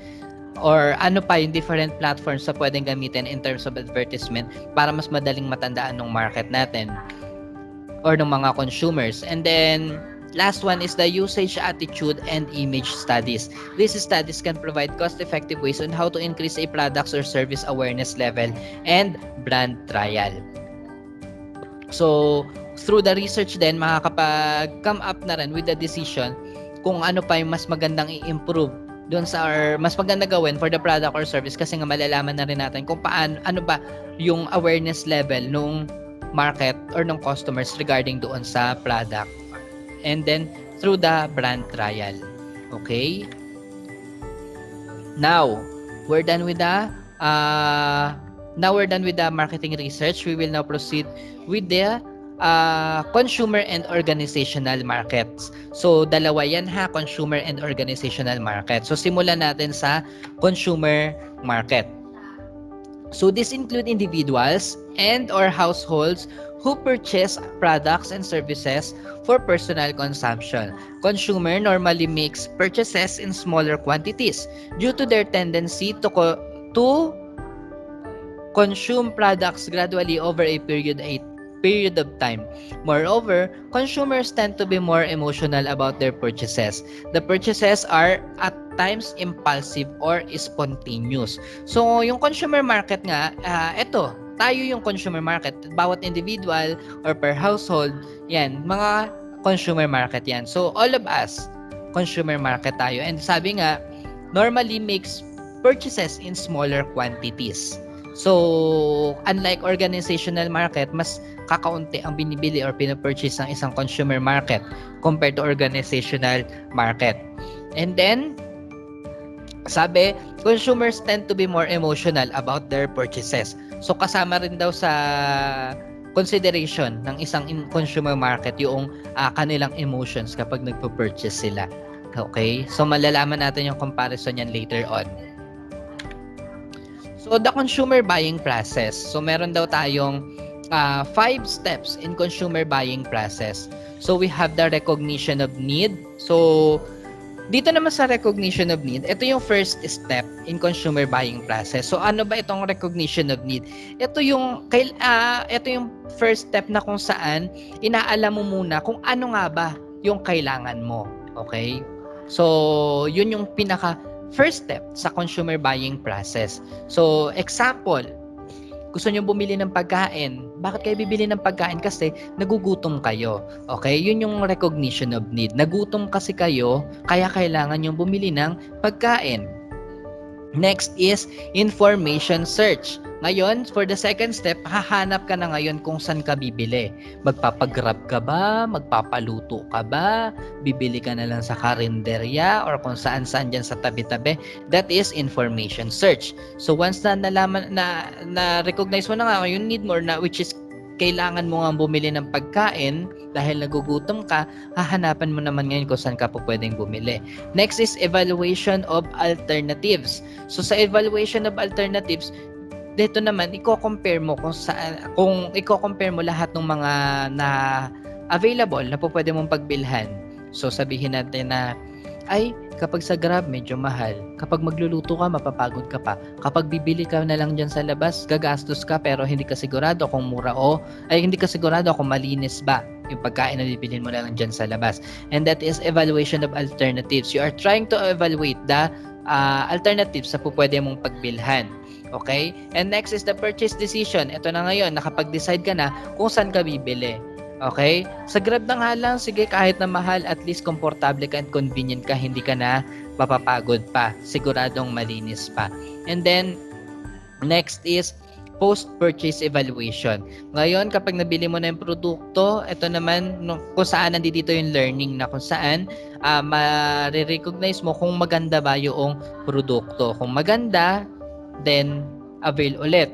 or ano pa yung different platforms sa pwedeng gamitin in terms of advertisement para mas madaling matandaan ng market natin or ng mga consumers. And then last one is the usage attitude and image studies. These studies can provide cost-effective ways on how to increase a product's or service awareness level and brand trial. So through the research then, makakapag-come up na rin with the decision kung ano pa yung mas magandang i-improve doon sa or mas maganda gawin for the product or service kasi nga malalaman na rin natin kung paano, ano ba yung awareness level nung market or ng customers regarding doon sa product. And then through the brand trial. Okay? Now, we're done with the marketing research. We will now proceed with the consumer and organizational markets. So, dalawa yan ha, consumer and organizational market. So, simulan natin sa consumer market. So, this include individuals and or households who purchase products and services for personal consumption. Consumer normally makes purchases in smaller quantities due to their tendency to consume products gradually over a period of time. Moreover, consumers tend to be more emotional about their purchases. The purchases are at times impulsive or spontaneous. So, yung consumer market nga, tayo yung consumer market. Bawat individual or per household, yan, mga consumer market yan. So, all of us, consumer market tayo. And sabi nga, normally makes purchases in smaller quantities. So, unlike organizational market, mas kakaunti ang binibili or pinapurchase ng isang consumer market compared to organizational market. And then, sabi, consumers tend to be more emotional about their purchases. So, kasama rin daw sa consideration ng isang consumer market yung kanilang emotions kapag nagpo-purchase sila. Okay? So, malalaman natin yung comparison yan later on. So, the consumer buying process. So, meron daw tayong 5 steps in consumer buying process. So, we have the recognition of need. So, dito naman sa recognition of need, ito yung first step in consumer buying process. So, ano ba itong recognition of need? Ito yung first step na kung saan inaalam mo muna kung ano nga ba yung kailangan mo. Okay? So, yun yung first step sa consumer buying process. So, example, gusto nyo bumili ng pagkain. Bakit kayo bibili ng pagkain? Kasi nagugutom kayo. Okay? Yun yung recognition of need. Nagutom kasi kayo, kaya kailangan nyo bumili ng pagkain. Next is information search. Ngayon, for the second step, hahanap ka na ngayon kung saan ka bibili. Magpapagrab ka ba? Magpapaluto ka ba? Bibili ka na lang sa karinderya or kung saan-saan dyan sa tabi-tabi. That is information search. So once na nalaman na recognize mo na nga yung need more na which is kailangan mo nga bumili ng pagkain dahil nagugutom ka, hahanapan mo naman ngayon kung saan ka po pwedeng bumili. Next is evaluation of alternatives. So sa evaluation of alternatives, dito naman i-compare mo kung i-compare mo lahat ng mga na available na po pwede mong pagbilhan. So sabihin natin na ay kapag sa Grab medyo mahal. Kapag magluluto ka mapapagod ka pa. Kapag bibili ka na lang diyan sa labas, gagastos ka pero hindi ka sigurado kung mura o ay hindi ka sigurado kung malinis ba yung pagkain na bibilhin mo na lang diyan sa labas. And that is evaluation of alternatives. You are trying to evaluate the alternatives sa po pwede mong pagbilhan. Okay? And next is the purchase decision. Ito na ngayon, nakapag-decide ka na kung saan ka bibili. Okay? Sa Grab na nga lang, sige kahit na mahal, at least komportable ka and convenient ka, hindi ka na mapapagod pa. Siguradong malinis pa. And then, next is post-purchase evaluation. Ngayon, kapag nabili mo na yung produkto, ito naman kung saan nandito yung learning na kung saan ma-recognize mo kung maganda ba yung produkto. Kung maganda, then avail ulit.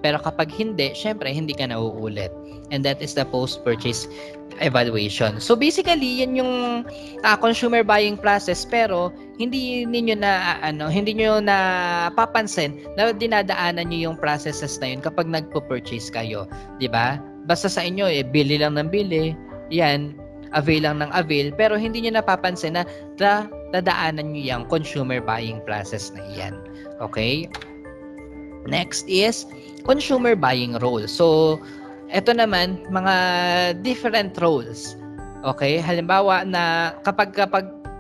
Pero kapag hindi, syempre hindi ka na uulit. And that is the post-purchase evaluation. So basically, yan yung consumer buying process pero hindi niyo na papansin na dinadaanan niyo yung processes na yun kapag nagpo-purchase kayo, 'di ba? Basta sa inyo bili lang ng bili, yan, avail lang ng avail, pero hindi niyo napapansin na dadaanan niyo yung consumer buying process na yan. Okay? Next is consumer buying role. So, ito naman, mga different roles. Okay? Halimbawa na kapag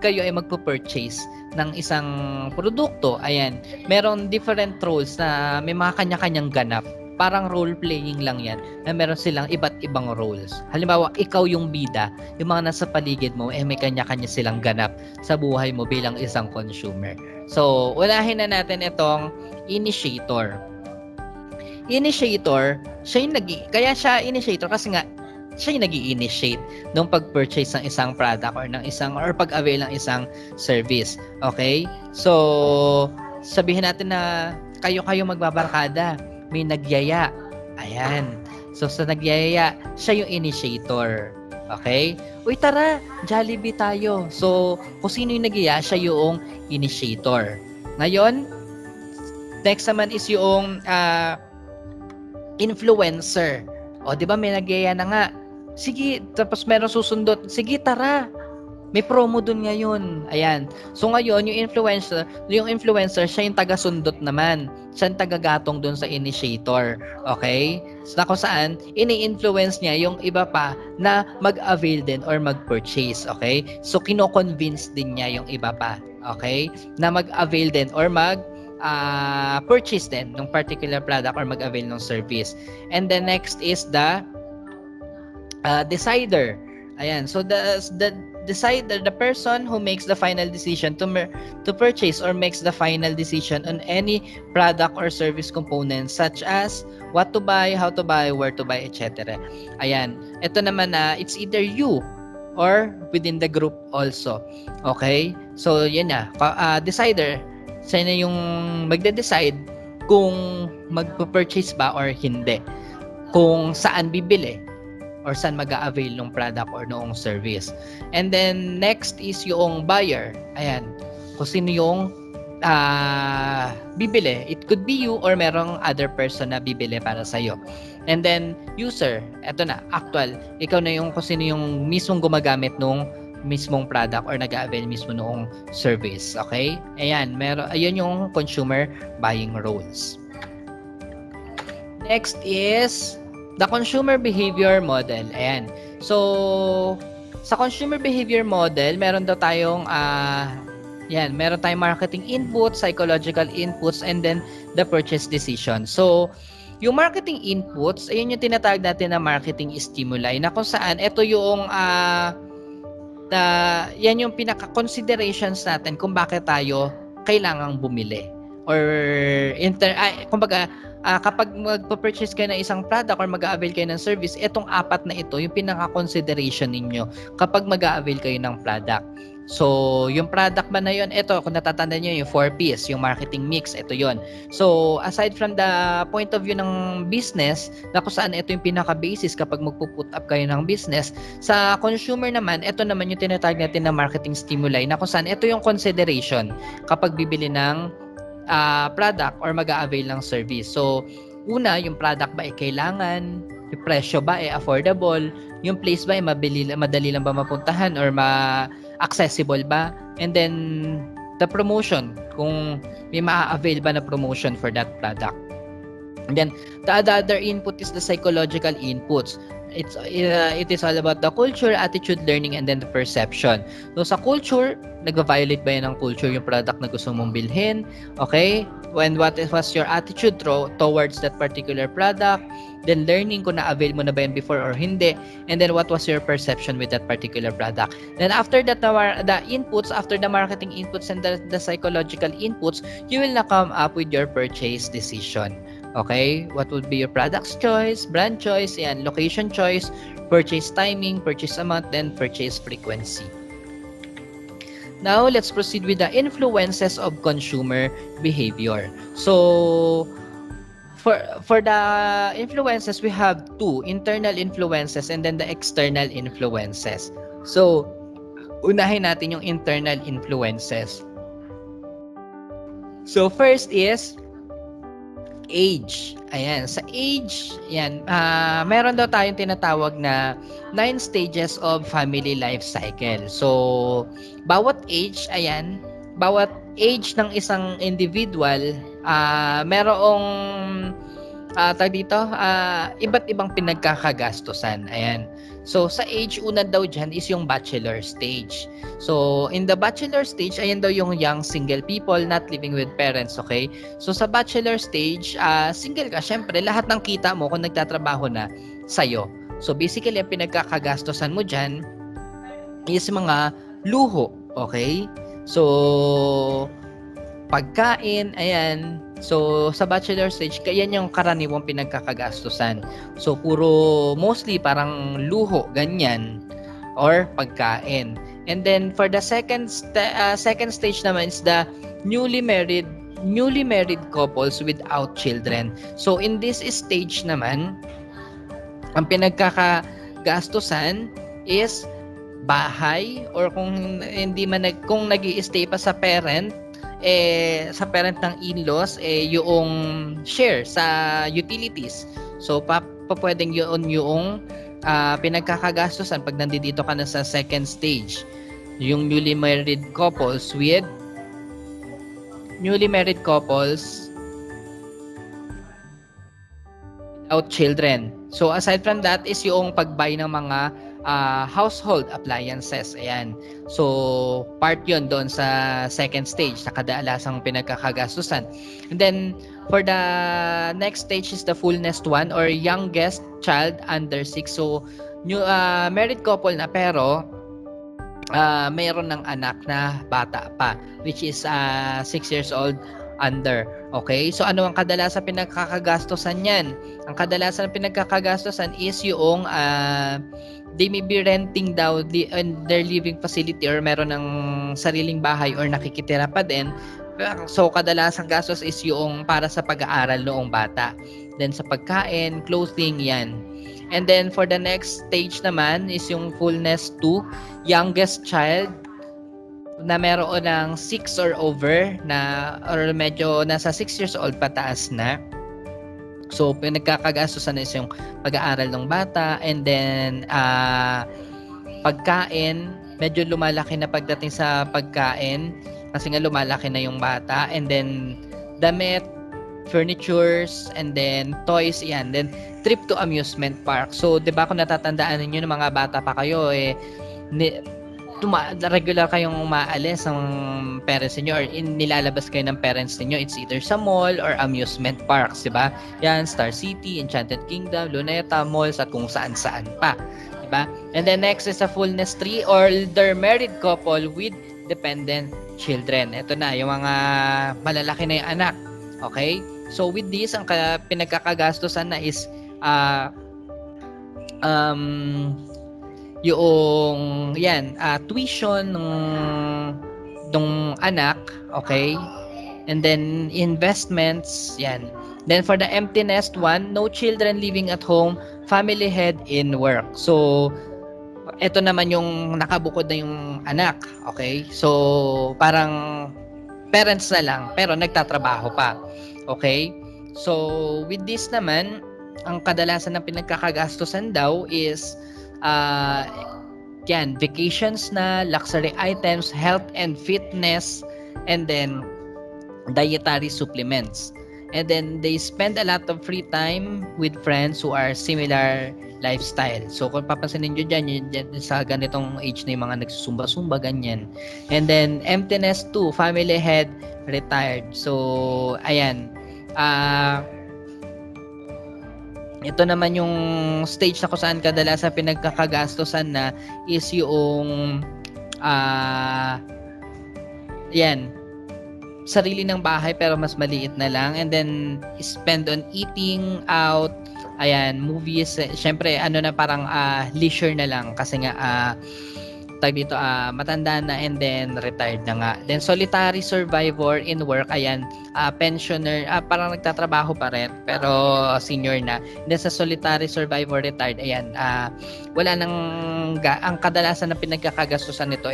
kayo ay magpo-purchase ng isang produkto, ayan, meron different roles na may mga kanya-kanyang ganap. Parang role-playing lang yan na meron silang iba't ibang roles. Halimbawa, ikaw yung bida, yung mga nasa paligid mo, may kanya-kanya silang ganap sa buhay mo bilang isang consumer. So, unahin na natin itong initiator. Initiator, kaya siya initiator kasi nga siya yung nag-i-initiate nung pag-purchase ng isang product or pag-avail ng isang service. Okay? So, sabihin natin na kayo magbabarkada, may nagyaya. Ayan. So, sa nagyaya, siya yung initiator. Okay? Uy, tara, Jollibee tayo. So, kung sino yung nagyaya, siya yung initiator. Ngayon, next naman is yung influencer. O, di ba may nagyaya na nga. Sige, tapos meron susundot. Sige, tara. May promo dun ngayon. Ayan. So ngayon, yung influencer, siya yung taga-sundot naman. Siya yung taga-gatong dun sa initiator. Okay? So kung saan, ini-influence niya yung iba pa na mag-avail din or mag-purchase. Okay? So kino-convince din niya yung iba pa. Okay? Na mag-avail din or purchase din ng particular product or mag-avail ng service. And the next is the decider. Ayan. So the decider, the person who makes the final decision to purchase or makes the final decision on any product or service component such as what to buy, how to buy, where to buy, etc. Ayan. Ito naman na it's either you or within the group also. Okay? So yan na. Decider, siya na yung magde-decide kung magpo-purchase ba or hindi. Kung saan bibili or saan mag-a-avail ng product or noong service. And then, next is yung buyer. Ayan. Kung sino yung bibili. It could be you or merong other person na bibili para sa'yo. And then, user. Eto na, actual. Ikaw na yung kung sino yung mismong gumagamit nung mismong product or nag-a-avail mismo noong service. Okay? Ayan. Ayun yung consumer buying roles. Next is the consumer behavior model. Ayan. So, sa consumer behavior model, meron daw tayong meron tayong marketing inputs, psychological inputs, and then the purchase decision. So, yung marketing inputs, ayun yung tinatawag natin na marketing stimuli na kung saan ito yung yan yung pinaka-considerations natin kung bakit tayo kailangang bumili. Or kumbaga, kapag magpa-purchase kayo ng isang product or mag-a-avail kayo ng service, itong apat na ito yung pinaka-consideration ninyo kapag mag-a-avail kayo ng product. So, yung product ba na yun, ito, kung natatandaan nyo, yung 4Ps, yung marketing mix, ito yon. So, aside from the point of view ng business, na kung saan ito yung pinaka-basis kapag magpo-put up kayo ng business, sa consumer naman, ito naman yung tinatawag natin na marketing stimuli, na kung saan ito yung consideration kapag bibili ng product or mag-a-avail ng service. So, una, yung product ba ay kailangan, yung presyo ba ay affordable, yung place ba ay madali lang ba mapuntahan or accessible ba, and then the promotion, kung may ma-avail ba na promotion for that product. And then the other input is the psychological inputs. It is all about the culture, attitude, learning, and then the perception. So sa culture, nag-violate ba yan ng culture yung product na gusto mong bilhin? Okay? What was your attitude towards that particular product? Then learning kung na-avail mo na ba yan before or hindi. And then what was your perception with that particular product? Then after that, the inputs, after the marketing inputs and the psychological inputs, you will now come up with your purchase decision. Okay? What would be your product's choice, brand choice, and location choice, purchase timing, purchase amount, then purchase frequency. Now, let's proceed with the influences of consumer behavior. So, for the influences, we have two, internal influences and then the external influences. So, unahin natin yung internal influences. So, first is age. Ayan, sa age, yan, meron daw tayong tinatawag na 9 stages of family life cycle. So, bawat age ng isang individual, merong iba't ibang pinagkakagastusan. Ayan. So, sa age, una daw dyan is yung bachelor stage. So, in the bachelor stage, ayan daw yung young single people not living with parents, okay? So, sa bachelor stage, single ka, syempre, lahat ng kita mo kung nagtatrabaho na, sa'yo. So, basically, ang pinagkakagastusan mo dyan is mga luho, okay? So, pagkain, ayan. So, sa bachelor stage, yan yung karaniwang pinagkakagastusan. So, mostly parang luho, ganyan, or pagkain. And then, for the second stage naman is the newly married couples without children. So, in this stage naman, ang pinagkakagastusan is bahay, or kung hindi man kung nag-i-stay pa sa parent, sa parent ng in-laws, yung share sa utilities. So, pwedeng yun yung pinagkakagastusan pag nandito ka na sa second stage. Yung newly married couples without children. So, aside from that is yung pag-buy ng mga household appliances. Ayan. So, part yun doon sa second stage, sa kadalasang pinagkakagastusan. And then, for the next stage is the fullness one, or youngest child under 6. So, married couple na pero mayroon ng anak na bata pa, which is 6 years old under. Okay? So, ano ang kadalasan pinagkakagastusan yan? Ang kadalasan pinagkakagastusan is yung they may be renting daw their living facility, or meron ng sariling bahay or nakikitira pa din. So, kadalasang gastos is yung para sa pag-aaral noong bata. Then, sa pagkain, clothing, yan. And then, for the next stage naman is yung fullness 2, youngest child, na meron ng 6 or over, or medyo nasa 6 years old pataas na. So, pinagkakagastusan is yung pag-aaral ng bata, and then pagkain, medyo lumalaki na pagdating sa pagkain kasi nga lumalaki na yung bata, and then damit, furnitures, and then toys, yan. Then trip to amusement park. So, 'di ba kung natatandaan niyo ng mga bata pa kayo, regular kayong umaalis ng parents niyo, or nilalabas kayo ng parents niyo, it's either sa mall or amusement parks, diba? Yan, Star City, Enchanted Kingdom, Luneta, malls, at kung saan-saan pa, diba? And then next is a fullness 3, or the married couple with dependent children. Ito na, yung mga malalaki na yung anak, okay? So with this, ang pinagkakagastusan na is uh, um, yung tuition ng anak, okay? And then investments, yan. Then for the empty nest one, no children living at home, family head in work. So ito naman yung nakabukod na yung anak, okay? So parang parents na lang pero nagtatrabaho pa. Okay? So with this naman, ang kadalasan ng pinagkakagastusan daw is uh, vacations na, luxury items, health and fitness, and then dietary supplements. And then they spend a lot of free time with friends who are similar lifestyle. So kung papansinin nyo dyan, sa ganitong age na yung mga nagsusumba-sumba, ganyan. And then emptiness too, family head, retired. So ayan, ito naman yung stage na kung saan kadalasan pinagkakagastosan na is yung yan, sarili ng bahay pero mas maliit na lang, and then spend on eating out, movies, syempre na parang leisure na lang kasi nga matanda na and then retired na nga. Then solitary survivor in work, pensioner, parang nagtatrabaho pa rin pero senior na. Then sa solitary survivor retired, wala nang ang kadalasan na pinagkakagastusan nito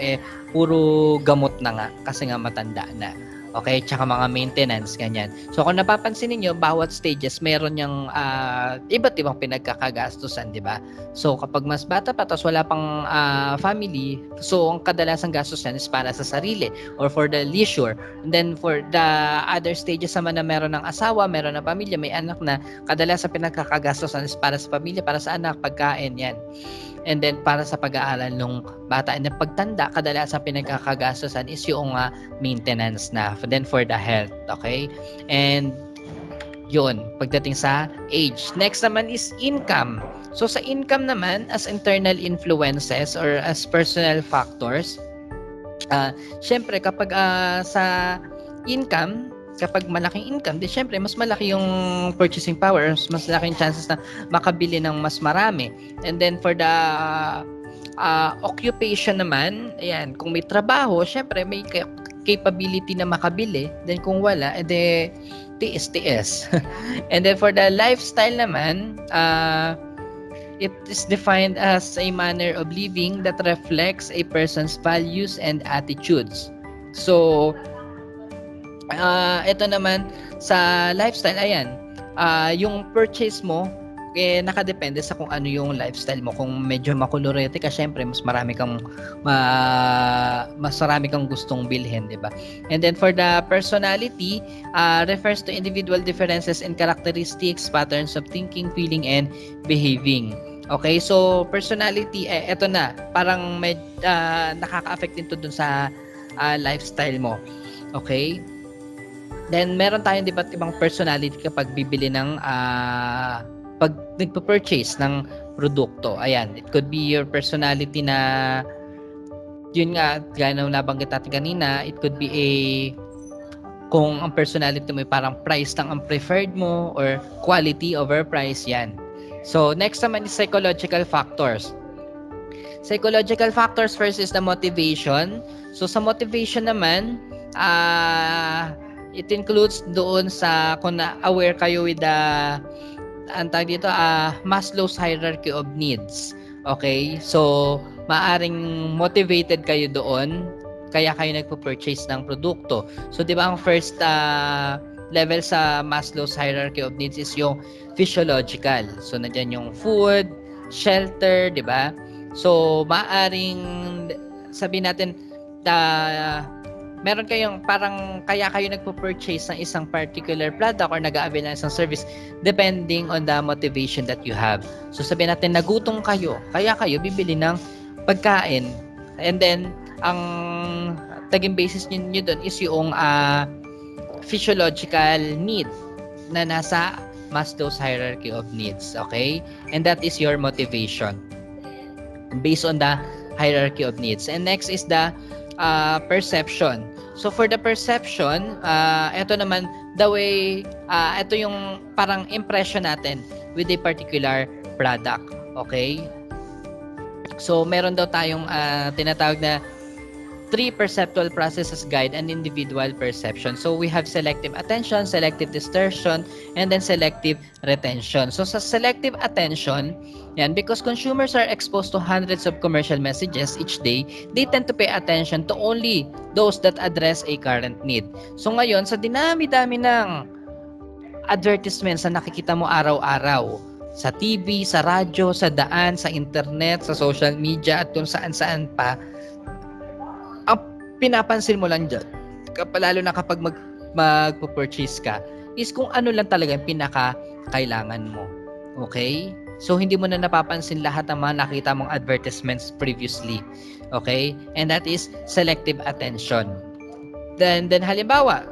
puro gamot na nga kasi nga matanda na. Okay, tsaka mga maintenance, ganyan. So kung napapansin niyo, bawat stages meron yung iba't ibang pinagkakagastusan, di ba? So kapag mas bata pa tapos wala pang family, so ang kadalasang gastos yan is para sa sarili or for the leisure. And then for the other stages naman na meron ng asawa, meron ng pamilya, may anak na, kadalasan pinagkakagastusan is para sa pamilya, para sa anak, pagkain, yan. And then para sa pag-aaral ng bata and then pagtanda, kadalasan pinagkakagastosan is yung maintenance na. Then for the health, okay? And yun, pagdating sa age. Next naman is income. So sa income naman, as internal influences or as personal factors, syempre kapag sa income, kapag malaking income, di syempre mas malaki yung purchasing power, mas malaki yung chances na makabili ng mas marami. And then for the occupation naman, kung may trabaho, syempre may capability na makabili. Then kung wala, tiis-tiis. And then for the lifestyle naman, it is defined as a manner of living that reflects a person's values and attitudes. So ito naman sa lifestyle, yung purchase mo nakadepende sa kung ano yung lifestyle mo. Kung medyo makulorete ka, syempre mas marami kang gustong bilhin, di ba? And then for the personality, refers to individual differences in characteristics, patterns of thinking, feeling, and behaving. Okay, so personality, eto na, parang nakaka-affect din to dun sa lifestyle mo. Okay? Then meron tayong iba't ibang personality kapag bibili ng pag nagpo-purchase ng produkto. It could be your personality na yun nga, gaya ng nabanggit natin kanina, it could be kung ang personality mo parang price lang ang preferred mo or quality over price, yan. So next naman is psychological factors. Psychological factors first is the motivation. So sa motivation naman, it includes doon sa kung na-aware kayo with the Maslow's hierarchy of needs. Okay? So, maaring motivated kayo doon kaya kayo nagpo-purchase ng produkto. So, di ba ang first level sa Maslow's hierarchy of needs is yung physiological. So, nandiyan yung food, shelter, di ba? So, maaring sabihin natin meron kayong parang kaya kayo nagpo-purchase ng isang particular product or nag-a-avail ng isang service depending on the motivation that you have. So sabihin natin nagutom kayo, kaya kayo bibili ng pagkain. And then ang taging basis niyo doon is yung physiological need na nasa Maslow's hierarchy of needs, okay? And that is your motivation based on the hierarchy of needs. And next is the perception. So for the perception, ito naman the way, ito yung parang impression natin with a particular product. Okay? So, meron daw tayong tinatawag na three perceptual processes guide an individual perception. So, we have selective attention, selective distortion, and then selective retention. So, sa selective attention, yan, because consumers are exposed to hundreds of commercial messages each day, they tend to pay attention to only those that address a current need. So, ngayon, sa dinami-dami ng advertisements na nakikita mo araw-araw, sa TV, sa radyo, sa daan, sa internet, sa social media, at kung saan-saan pa, ang pinapansin mo lang dyan, lalo na kapag magpo-purchase ka, is kung ano lang talaga yung pinaka-kailangan mo. Okay? So, hindi mo na napapansin lahat ng mga nakita mong advertisements previously. Okay? And that is selective attention. Then halimbawa,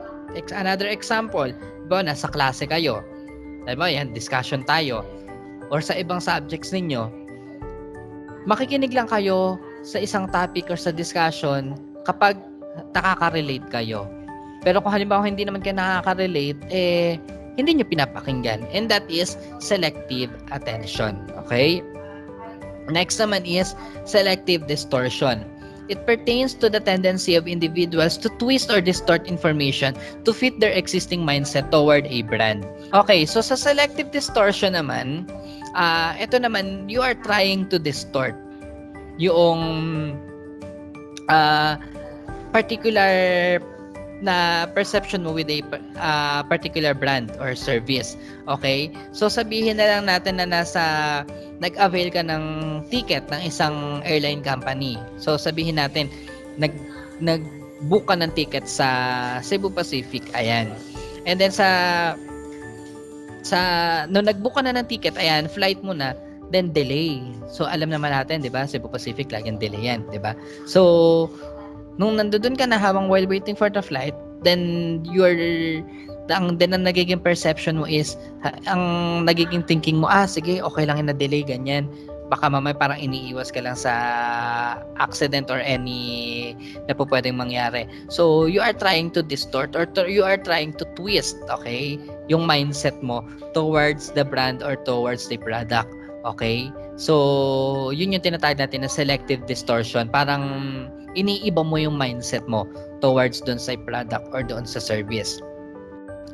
another example, nasa klase kayo. Halimbawa, yan, discussion tayo. Or sa ibang subjects ninyo, makikinig lang kayo sa isang topic or sa discussion kapag nakaka-relate kayo. Pero kung halimbawa hindi naman kayo nakaka-relate, hindi nyo pinapakinggan. And that is selective attention. Okay? Next naman is selective distortion. It pertains to the tendency of individuals to twist or distort information to fit their existing mindset toward a brand. Okay, so sa selective distortion naman, ito naman, you are trying to distort yung particular na perception mo with a particular brand or service. Okay? So, sabihin na lang natin na nag-avail ka ng ticket ng isang airline company. So, sabihin natin, nag-book ka ng ticket sa Cebu Pacific. Ayan. And then, nung nag-book ka na ng ticket, ayan, flight mo na, then delay. So, alam naman natin, di ba? Cebu Pacific, laging delay yan, di ba? So, nung nandoon ka na habang while waiting for the flight, then ang nagiging perception mo is, ang nagiging thinking mo, sige, okay lang yung na-delay, ganyan. Baka mamaya parang iniiwas ka lang sa accident or any na po pwedeng mangyari. So, you are trying to distort or you are trying to twist, okay, yung mindset mo towards the brand or towards the product. Okay? So, yun yung tinatawag natin na selective distortion. Parang iniiba mo yung mindset mo towards doon sa product or doon sa service.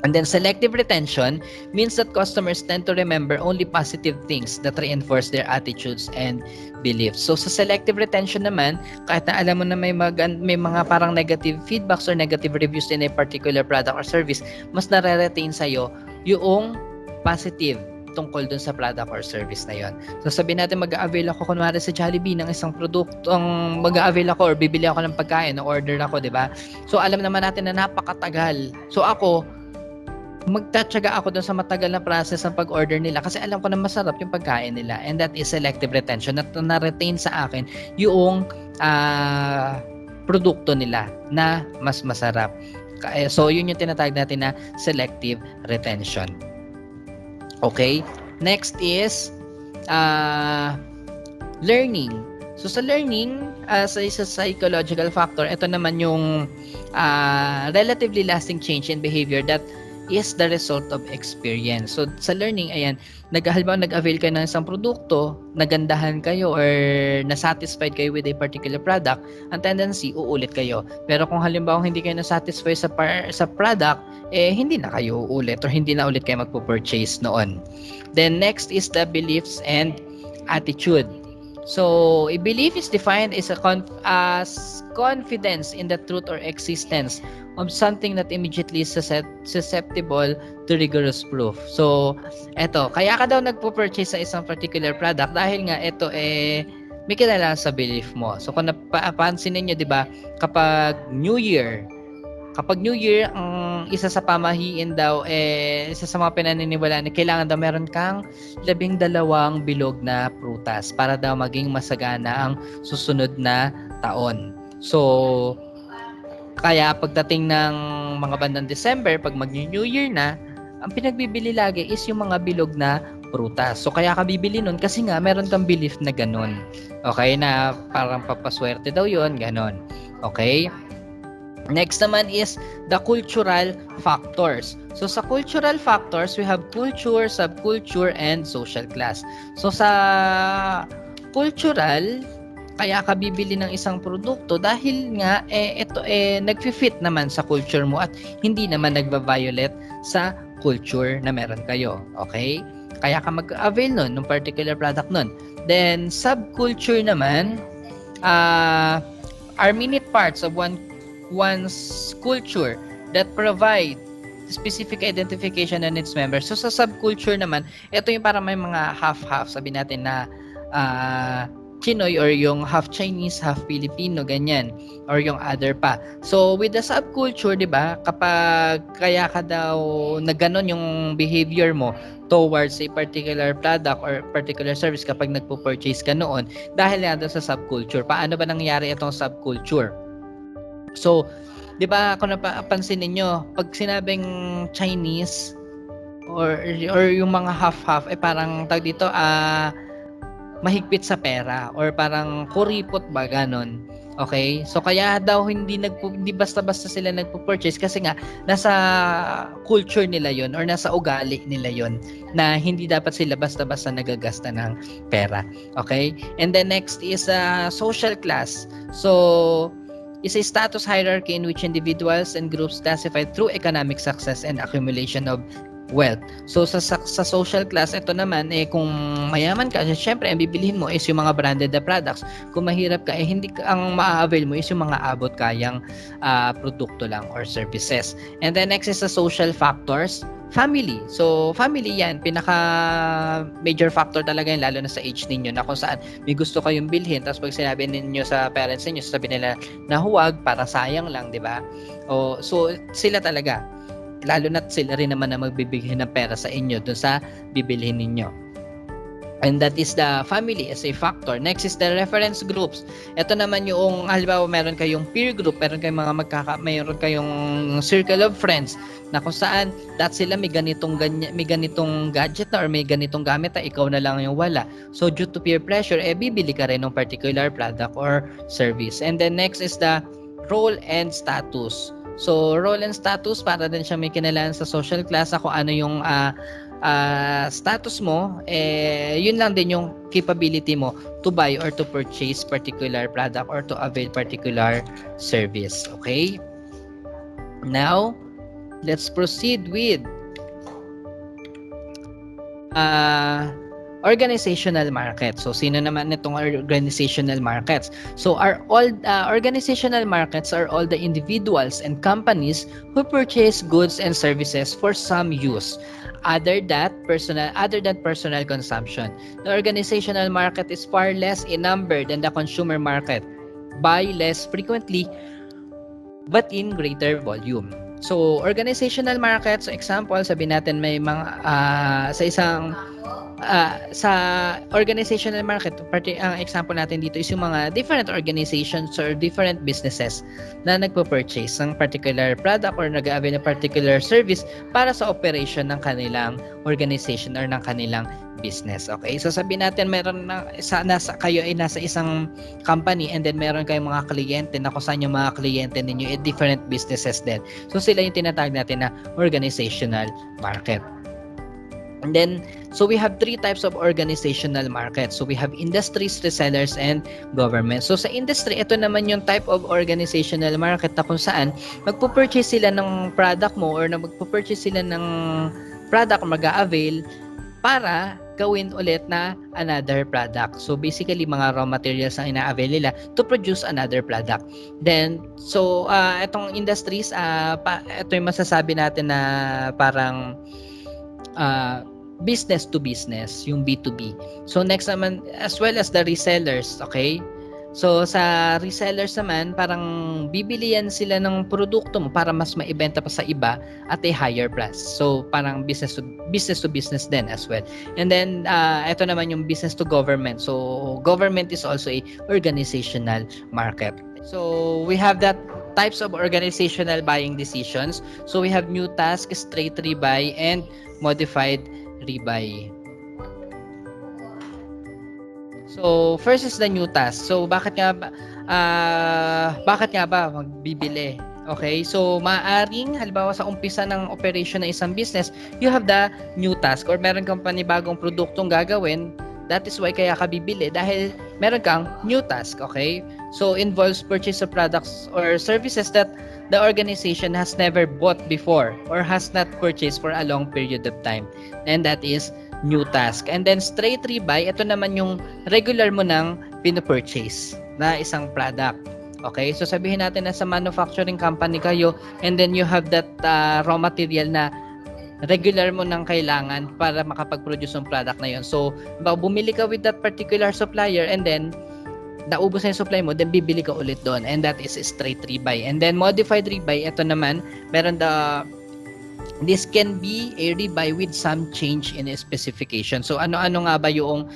And then selective retention means that customers tend to remember only positive things that reinforce their attitudes and beliefs. So sa selective retention naman, kahit na alam mo na may mga parang negative feedbacks or negative reviews in a particular product or service, mas nare-retain sa'yo yung positive tungkol dun sa product or service na yon. So sabihin natin mag-a-avail ako kunwari sa Jollibee ng isang produktong mag-a-avail ako or bibili ako ng pagkain, order ako, 'di ba? So alam naman natin na napakatagal. So ako magtatyaga ako dun sa matagal na process ng pag-order nila kasi alam ko na masarap yung pagkain nila, and that is selective retention, na-retain sa akin yung produkto nila na mas masarap. So yun yung tinatawag natin na selective retention. Okay? Next is learning. So sa learning, sa psychological factor, ito naman yung relatively lasting change in behavior that is the result of experience. So sa learning, ayan, halimbawa nag-avail ka ng isang produkto, nagandahan kayo or nasatisfied kayo with a particular product, ang tendency, uulit kayo. Pero kung halimbawa hindi kayo nasatisfy sa product, hindi na kayo uulit or hindi na ulit kayo magpo-purchase noon. Then next is the beliefs and attitude. So, a belief is defined as confidence in the truth or existence of something that immediately is susceptible to rigorous proof. So, eto, kaya ka daw nagpo-purchase sa isang particular product dahil nga ito may kinalaman sa belief mo. So, kung napapansin niyo, 'di ba, kapag New Year, ang isa sa pamahiin daw, isa sa mga pinaniniwalaan na kailangan daw meron kang 12 bilog na prutas para daw maging masagana ang susunod na taon. So, kaya pagdating ng mga bandang December, pag mag-New Year na, ang pinagbibili lagi is yung mga bilog na prutas. So, kaya ka bibili nun kasi nga meron kang belief na ganun. Okay? Na parang papaswerte daw yun, ganun. Okay? Next naman is the cultural factors. So sa cultural factors, we have culture, subculture, and social class. So sa cultural, kaya ka bibili ng isang produkto dahil nga ito nagfi-fit naman sa culture mo at hindi naman nagva-violate sa culture na meron kayo. Okay? Kaya ka mag-avail nun ng particular product nun. Then subculture naman are minute parts of one's culture that provide specific identification on its members. So sa subculture naman, ito yung parang may mga half-half, sabi natin na Chinoy or yung half Chinese, half Filipino, ganyan, or yung other pa. So with the subculture, 'di ba, kapag kaya ka daw na ganun yung behavior mo towards a particular product or particular service kapag nagpo-purchase ka noon dahil nga doon sa subculture. Paano ba nangyari itong subculture? So, 'di ba kung napapansin ninyo, pag sinabing Chinese or yung mga half-half parang tag dito mahigpit sa pera or parang kuripot ba ganon. Okay? So kaya daw hindi basta-basta sila nagpo-purchase kasi nga nasa culture nila 'yon or nasa ugali nila 'yon na hindi dapat sila basta-basta nagagasta ng pera. Okay? And then next is social class. So is a status hierarchy in which individuals and groups classified through economic success and accumulation of wealth. So sa social class, ito naman kung mayaman ka, syempre ang bibilihin mo is yung mga branded na products. Kung mahirap ka hindi ang maa-avail mo is yung mga abot kayang produkto lang or services. And then next is the social factors. Family. So, family yan. Pinaka major factor talaga yan, lalo na sa age ninyo na kung saan may gusto kayong bilhin. Tapos pag sinabi ninyo sa parents ninyo, sabi nila na huwag, para sayang lang, di ba? So, sila talaga. Lalo na sila rin naman na magbibigay ng pera sa inyo dun sa bibilhin ninyo. And that is the family as a factor. Next is the reference groups. Ito naman yung halimbawa meron kayong peer group, meron kayong circle of friends na kung saan sila may ganitong gadget na or may ganitong gamit na ikaw na lang yung wala. So due to peer pressure, bibili ka rin ng particular product or service. And then next is the role and status. So role and status para din siya may kinalaman sa social class kung ano yung status mo, yun lang din yung capability mo to buy or to purchase particular product or to avail particular service. Okay? Now, let's proceed with organizational market. So, sino naman itong organizational markets? So, organizational markets are all the individuals and companies who purchase goods and services for some use other than personal consumption. The organizational market is far less in number than the consumer market, buy less frequently but in greater volume. So, organizational markets, so example, sabi natin may mga sa isang sa organizational market, ang example natin dito is yung mga different organizations or different businesses na nagpo-purchase ng particular product or nag-avail ng particular service para sa operation ng kanilang organization or ng kanilang business. Okay? So sabihin natin meron kayo ay nasa isang company and then meron kayong mga kliyente na kung saan yung mga kliyente ninyo different businesses din. So sila yung tinatawag natin na organizational market. And then, so we have three types of organizational markets. So we have industries, resellers, and government. So sa industry, ito naman yung type of organizational market na kung saan magpo-purchase sila ng product mo or magpo-purchase sila ng product or mag-a-avail para gawin ulit na another product. So basically, mga raw materials ang ina-avail nila to produce another product. Then, so itong industries, ito yung masasabi natin na parang business to business, yung B2B. So next naman, as well as the resellers, okay? So sa resellers naman, parang bibili yan sila ng produkto mo para mas maibenta pa sa iba at a higher price. So parang business to business din as well. And then ito naman yung business to government. So government is also a organizational market. So we have that types of organizational buying decisions. So we have new task, straight rebuy, and modified rebuy. So first is the new task. So bakit nga ba magbibili Okay, so maaaring halimbawa sa umpisa ng operation ng isang business, you have the new task or meron kang panibagong produktong gagawin. That is why kaya ka bibili dahil meron kang new task, okay? So involves purchase of products or services that the organization has never bought before or has not purchased for a long period of time. And that is new task. And then straight rebuy, ito naman yung regular mo nang pinupurchase na isang product. Okay, so sabihin natin na sa manufacturing company kayo and then you have that raw material na regular mo nang kailangan para makapag-produce ng product na yon. So, bumili ka with that particular supplier and then naubos na yung supply mo, then bibili ka ulit doon. And that is straight rebuy. And then modified rebuy, ito naman, meron this can be a rebuy with some change in a specification. So, ano-ano nga ba yung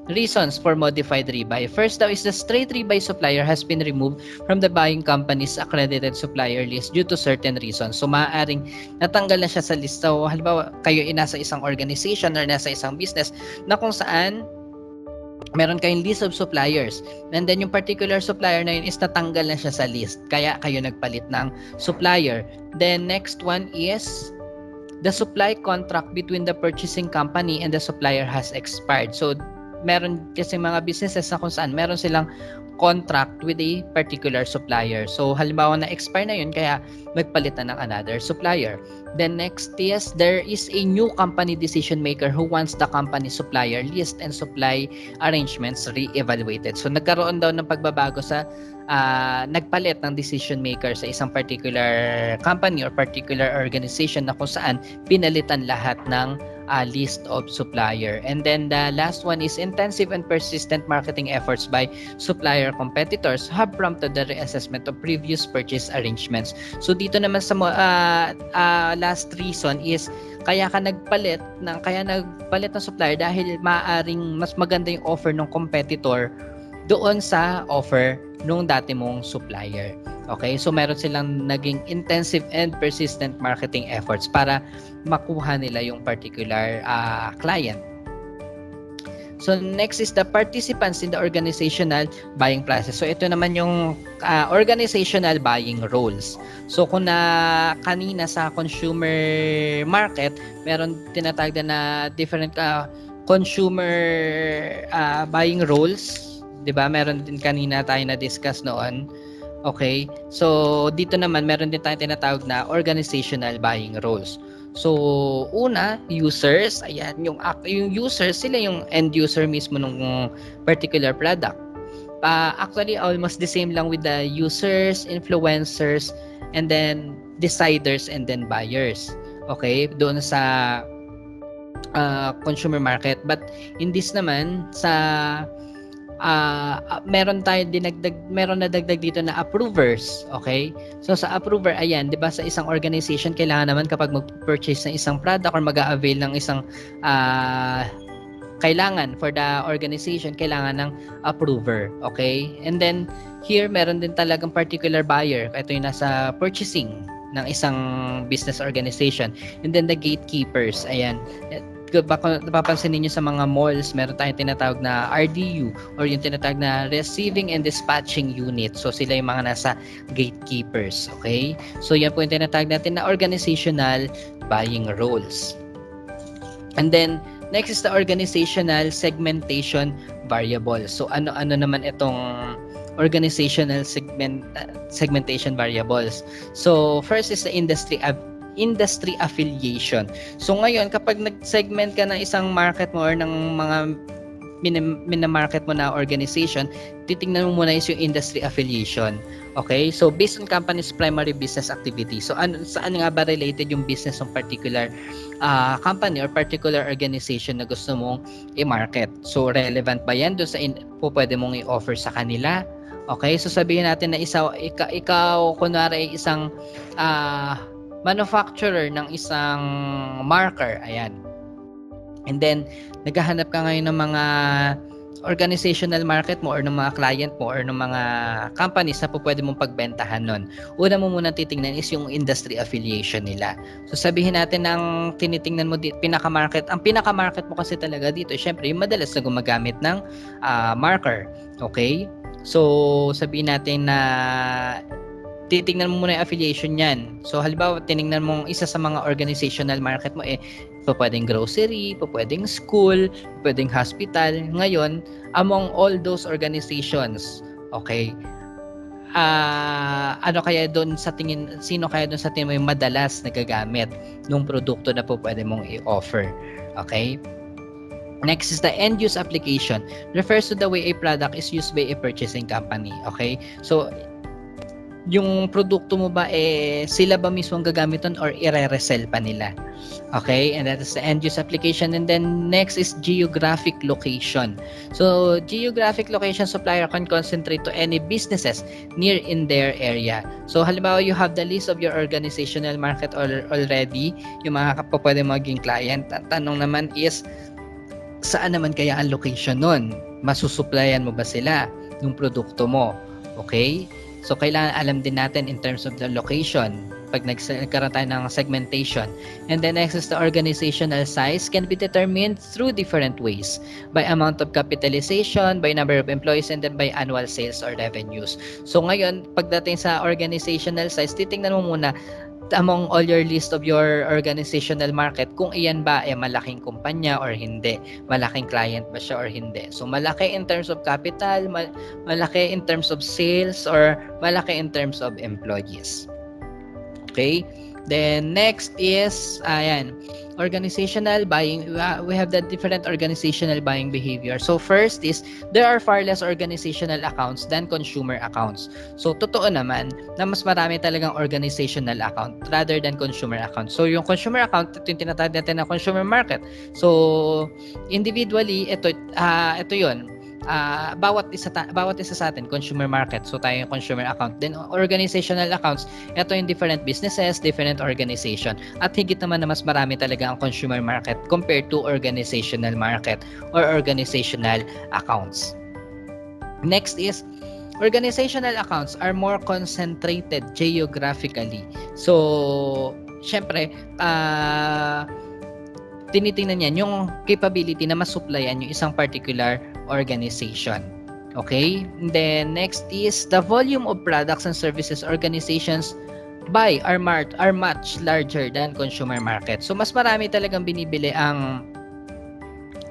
reasons for modified rebuy? First daw is the straight rebuy supplier has been removed from the buying company's accredited supplier list due to certain reasons. So maaaring natanggal na siya sa list. So halimbawa kayo nasa isang organization or nasa isang business na kung saan meron kayong list of suppliers and then yung particular supplier na yun is natanggal na siya sa list kaya kayo nagpalit ng supplier. Then next one is the supply contract between the purchasing company and the supplier has expired. So meron kasi mga businesses na kung saan meron silang contract with a particular supplier. So halimbawa na expire na yun kaya magpalitan ng another supplier. Then next is there is a new company decision maker who wants the company supplier list and supply arrangements re-evaluated. So nagkaroon daw ng pagbabago sa nagpalit ng decision maker sa isang particular company or particular organization na kung saan pinalitan lahat ng list of supplier. And then the last one is intensive and persistent marketing efforts by supplier competitors have prompted the reassessment of previous purchase arrangements. So dito naman sa last reason is kaya nagpalit ng supplier dahil maaaring mas maganda yung offer ng competitor doon sa offer nung dati mong supplier. Okay, so meron silang naging intensive and persistent marketing efforts para makuha nila yung particular client. So next is the participants in the organizational buying process. So ito naman yung organizational buying roles. So kung kanina sa consumer market, meron tinatawag na different consumer buying roles, 'di ba? Meron din kanina tayo na discuss noon. Okay? So, dito naman, meron din tayong tinatawag na organizational buying roles. So, una, users. Ayan, yung users, sila yung end user mismo ng particular product. Actually, almost the same lang with the users, influencers, and then deciders, and then buyers. Okay? Doon sa consumer market. But, in this naman, sa meron na dagdag dito na approvers. Okay, so sa approver, ayan, 'di ba, sa isang organization kailangan naman kapag mag-purchase ng isang product or mag-a-avail ng isang kailangan for the organization, kailangan ng approver. Okay, and then here meron din talagang particular buyer. Ito yung nasa purchasing ng isang business organization, and then the gatekeepers. Ayan, napapansin niyo sa mga malls, meron tayong tinatawag na RDU or yung tinatawag na Receiving and Dispatching Unit. So sila yung mga nasa gatekeepers. Okay? So yan po yung tinatawag natin na organizational buying roles. And then next is the organizational segmentation variable. So ano-ano naman itong organizational segmentation variables. So first is the industry affiliation. So ngayon, kapag nag-segment ka ng isang market mo or ng mga minamarket mo na organization, titingnan mo muna is yung industry affiliation. Okay? So based on company's primary business activity. So saan nga ba related yung business ng particular company or particular organization na gusto mong i-market? So relevant ba yan doon sa pwede mong i-offer sa kanila? Okay? So sabihin natin na ikaw kunwari ay isang manufacturer ng isang marker. Ayan. And then, naghahanap ka ngayon ng mga organizational market mo or ng mga client mo or ng mga companies na pwede mong pagbentahan nun. Una mo muna titingnan is yung industry affiliation nila. So sabihin natin ang tinitingnan mo dito, ang pinaka-market mo kasi talaga dito, syempre yung madalas na gumagamit ng marker. Okay? So sabihin natin na titingnan mo muna yung affiliation niyan. So halimbawa, tiningnan mo isa sa mga organizational market mo pwedeng grocery, pwedeng school, pwedeng hospital. Ngayon, among all those organizations, okay, ano kaya doon sa tingin, sino kaya doon sa tingin mo yung madalas nagagamit ng produkto na pwede mong i-offer? Okay? Next is the end-use application. Refers to the way a product is used by a purchasing company. Okay? So, yung produkto mo ba sila ba mismo ang gagamit nun or i-resell pa nila? Okay, and that is the end-use application. And then next is geographic location. So geographic location, supplier can concentrate to any businesses near in their area. So halimbawa, you have the list of your organizational market already, yung mga pwede maging client. Ang tanong naman is, saan naman kaya ang location nun? Masusuplayan mo ba sila yung produkto mo? Okay? So, kailangan alam din natin in terms of the location pag nagkaroon tayo ng segmentation. And then next is the organizational size can be determined through different ways. By amount of capitalization, by number of employees, and then by annual sales or revenues. So, ngayon, pagdating sa organizational size, titingnan mo muna among all your list of your organizational market kung iyan ba malaking kumpanya or hindi, malaking client ba siya or hindi. So malaki in terms of capital, malaki in terms of sales, or malaki in terms of employees. Okay? Then next is organizational buying. We have the different organizational buying behavior. So first is there are far less organizational accounts than consumer accounts. So totoo naman na mas marami talagang organizational account rather than consumer account. So yung consumer account, ito yung tinatawag natin na consumer market. So individually, ito yun. Bawat isa sa atin consumer market, so tayo yung consumer account. Then organizational accounts, ito yung different businesses, different organization, at higit naman na mas marami talaga ang consumer market compared to organizational market or organizational accounts. Next is organizational accounts are more concentrated geographically. So syempre tinitingnan yan yung capability na masupplyan yung isang particular organization. Okay? And then next is the volume of products and services organizations buy are much larger than consumer market. So mas marami talagang binibili ang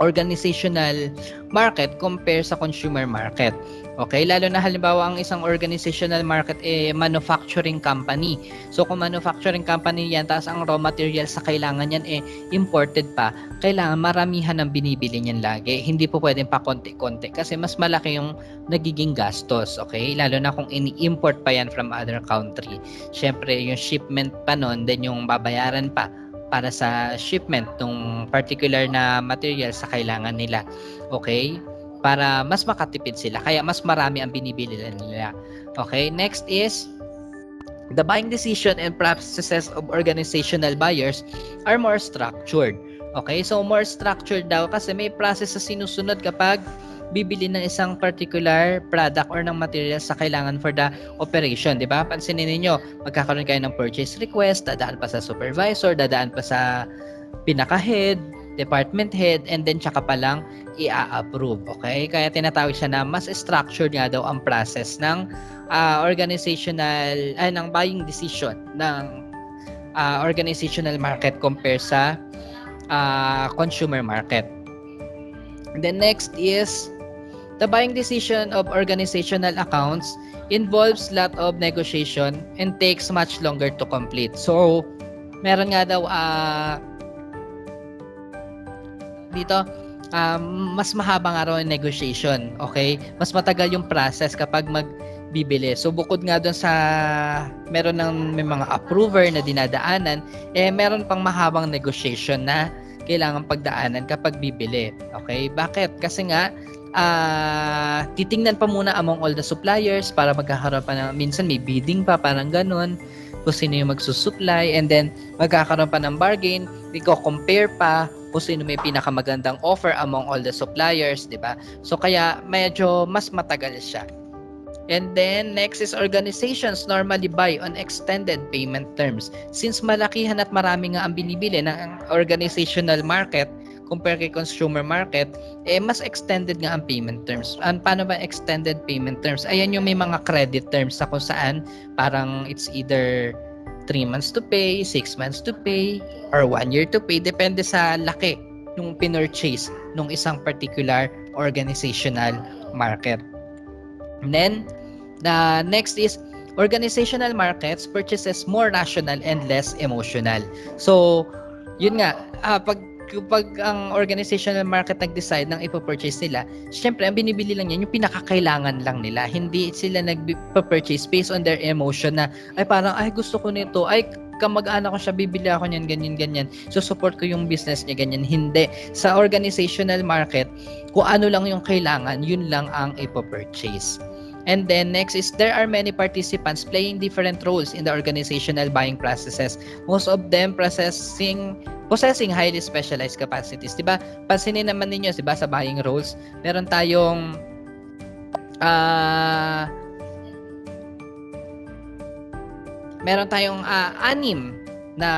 organizational market compare sa consumer market. Okay, lalo na halimbawa ang isang organizational market manufacturing company. So kung manufacturing company yan, tapos ang raw materials sa kailangan yan imported pa, kailangan maramihan ang binibili niyan lagi. Hindi po pwedeng pa konti-konti kasi mas malaki yung nagiging gastos. Okay, lalo na kung ini-import pa yan from other country. Syempre yung shipment pa nun, then yung babayaran pa para sa shipment ng particular na material sa kailangan nila. Okay? Para mas makatipid sila. Kaya mas marami ang binibili nila. Okay? Next is the buying decision and processes of organizational buyers are more structured. Okay? So more structured daw kasi may process sa sinusunod kapag bibili ng isang particular product or ng material sa kailangan for the operation, di ba? Pansinin niyo, magkakaroon kayo ng purchase request, dadaan pa sa supervisor, dadaan pa sa pinaka-head, department head, and then tsaka pa lang i-approve, okay? Kaya tinatawag siya na mas structured nga daw ang process ng ng buying decision ng organizational market compare sa consumer market. And then next is the buying decision of organizational accounts involves lot of negotiation and takes much longer to complete. So, meron nga daw dito mas mahaba nga raw yung negotiation, okay? Mas matagal yung process kapag magbibili. So, bukod nga doon sa meron ng may mga approver na dinadaanan, meron pang mahabang negotiation na kailangan pagdaanan kapag bibili. Okay? Bakit? Kasi nga titingnan pa muna among all the suppliers para magkakaroon pa minsan may bidding pa, parang ganun, kung sino yung magsusupply, and then magkakaroon pa ng bargain, i-compare pa kung sino may pinakamagandang offer among all the suppliers, di ba? So kaya medyo mas matagal siya. And then next is organizations normally buy on extended payment terms. Since malakihan at marami nga ang binibili ng organizational market compare kay consumer market, mas extended nga ang payment terms. Paano ba extended payment terms? Ayan yung may mga credit terms sa kung saan parang it's either 3 months to pay, 6 months to pay, or 1 year to pay. Depende sa laki nung pinurchase nung isang particular organizational market. And then, the next is organizational markets purchases more rational and less emotional. So, yun nga, pag ang organizational market nag-decide ng ipo-purchase nila, syempre, ang binibili lang yan, yung pinakakailangan lang nila. Hindi sila nag-purchase based on their emotion na, ay parang, ay gusto ko nito, ay kamag-anak ko siya, bibili ako niyan, ganyan. So, support ko yung business niya, ganyan. Hindi. Sa organizational market, kung ano lang yung kailangan, yun lang ang ipo-purchase. And then next is there are many participants playing different roles in the organizational buying processes. Most of them possessing highly specialized capacities. 'Di ba? Pansinin naman ninyo, 'di ba, sa buying roles, meron tayong anim na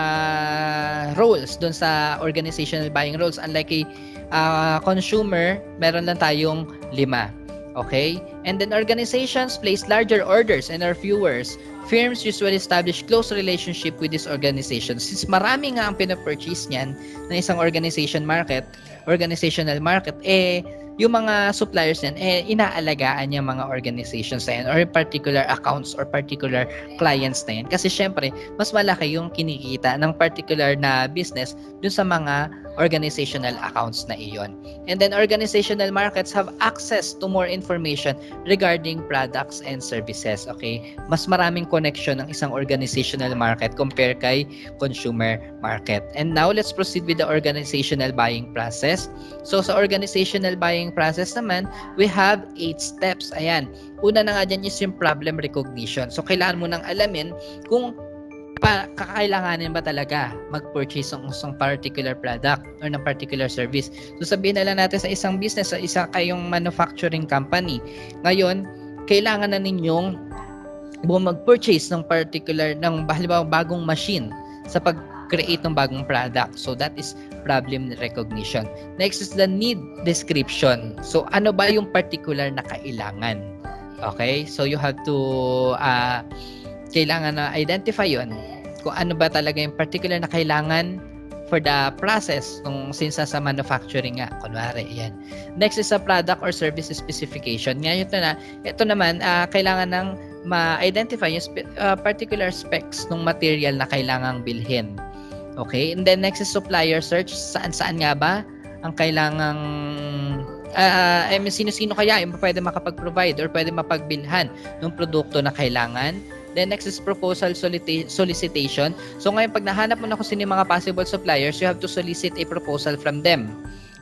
roles doon sa organizational buying roles. Unlike a consumer, meron lang tayong 5. Okay? And then organizations place larger orders and are viewers. Firms usually establish close relationship with these organizations. Since marami nga ang pinapurchase niyan ng isang organizational market, yung mga suppliers niyan, inaalagaan niya mga organizations na yan or particular accounts or particular clients na yan. Kasi syempre, mas malaki yung kinikita ng particular na business dun sa mga organizational accounts na iyon. And then organizational markets have access to more information regarding products and services. Okay? Mas maraming connection ng isang organizational market compare kay consumer market. And now, let's proceed with the organizational buying process. So, sa organizational buying process naman, we have 8 steps. Ayan. Una na nga dyan is yung problem recognition. So, kailangan mo nang alamin kung kakailanganin ba talaga mag-purchase ng isang particular product or ng particular service. So sabihin na lang natin sa isang business, sa isa kayong manufacturing company. Ngayon, kailangan na ninyong mag-purchase ng particular, ng halimbawa bagong machine sa pag-create ng bagong product. So that is problem recognition. Next is the need description. So ano ba yung particular na kailangan? Okay? So you have to kailangan na identify yon kung ano ba talaga yung particular na kailangan for the process since sa manufacturing nga, kunwari, yan. Next is a product or service specification. Ngayon ito naman, kailangan ng ma-identify yung particular specs ng material na kailangang bilhin. Okay? And then next is supplier search. Saan nga ba ang kailangang sino-sino kaya yung pwede makapag-provide or pwede mapagbilhan ng produkto na kailangan. Then next is proposal solicitation. So ngayon, pag nahanap mo na kung sino yung mga possible suppliers, you have to solicit a proposal from them.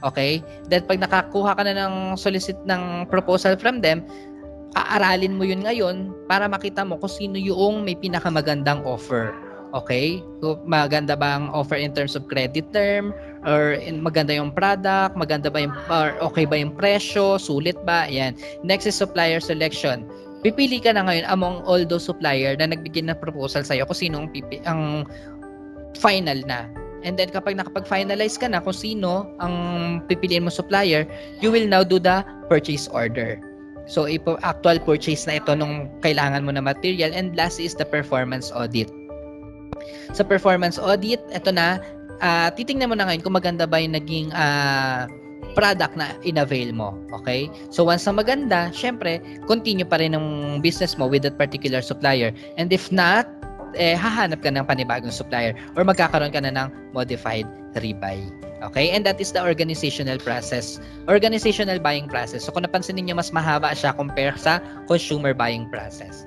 Okay? Then pag nakakuha ka na ng proposal from them, aaralin mo yun ngayon para makita mo kung sino yung may pinakamagandang offer. Okay? So, maganda ba ang offer in terms of credit term? Or maganda yung product? Maganda ba or okay ba yung presyo? Sulit ba? Ayan. Next is supplier selection. Pipili ka na ngayon among all those supplier na nagbigay ng proposal sa'yo kung sino ang final na. And then kapag nakapag-finalize ka na kung sino ang pipiliin mo supplier, you will now do the purchase order. So, actual purchase na ito nung kailangan mo na material. And last is the performance audit. Sa performance audit, ito na, titingnan mo na ngayon kung maganda ba yung naging product na in-avail mo. Okay? So, once na maganda, syempre, continue pa rin ng business mo with that particular supplier. And if not, hahanap ka ng panibagong supplier or magkakaroon ka na ng modified rebuy. Okay? And that is the organizational process. Organizational buying process. So, kung napansin niyo mas mahaba siya compare sa consumer buying process.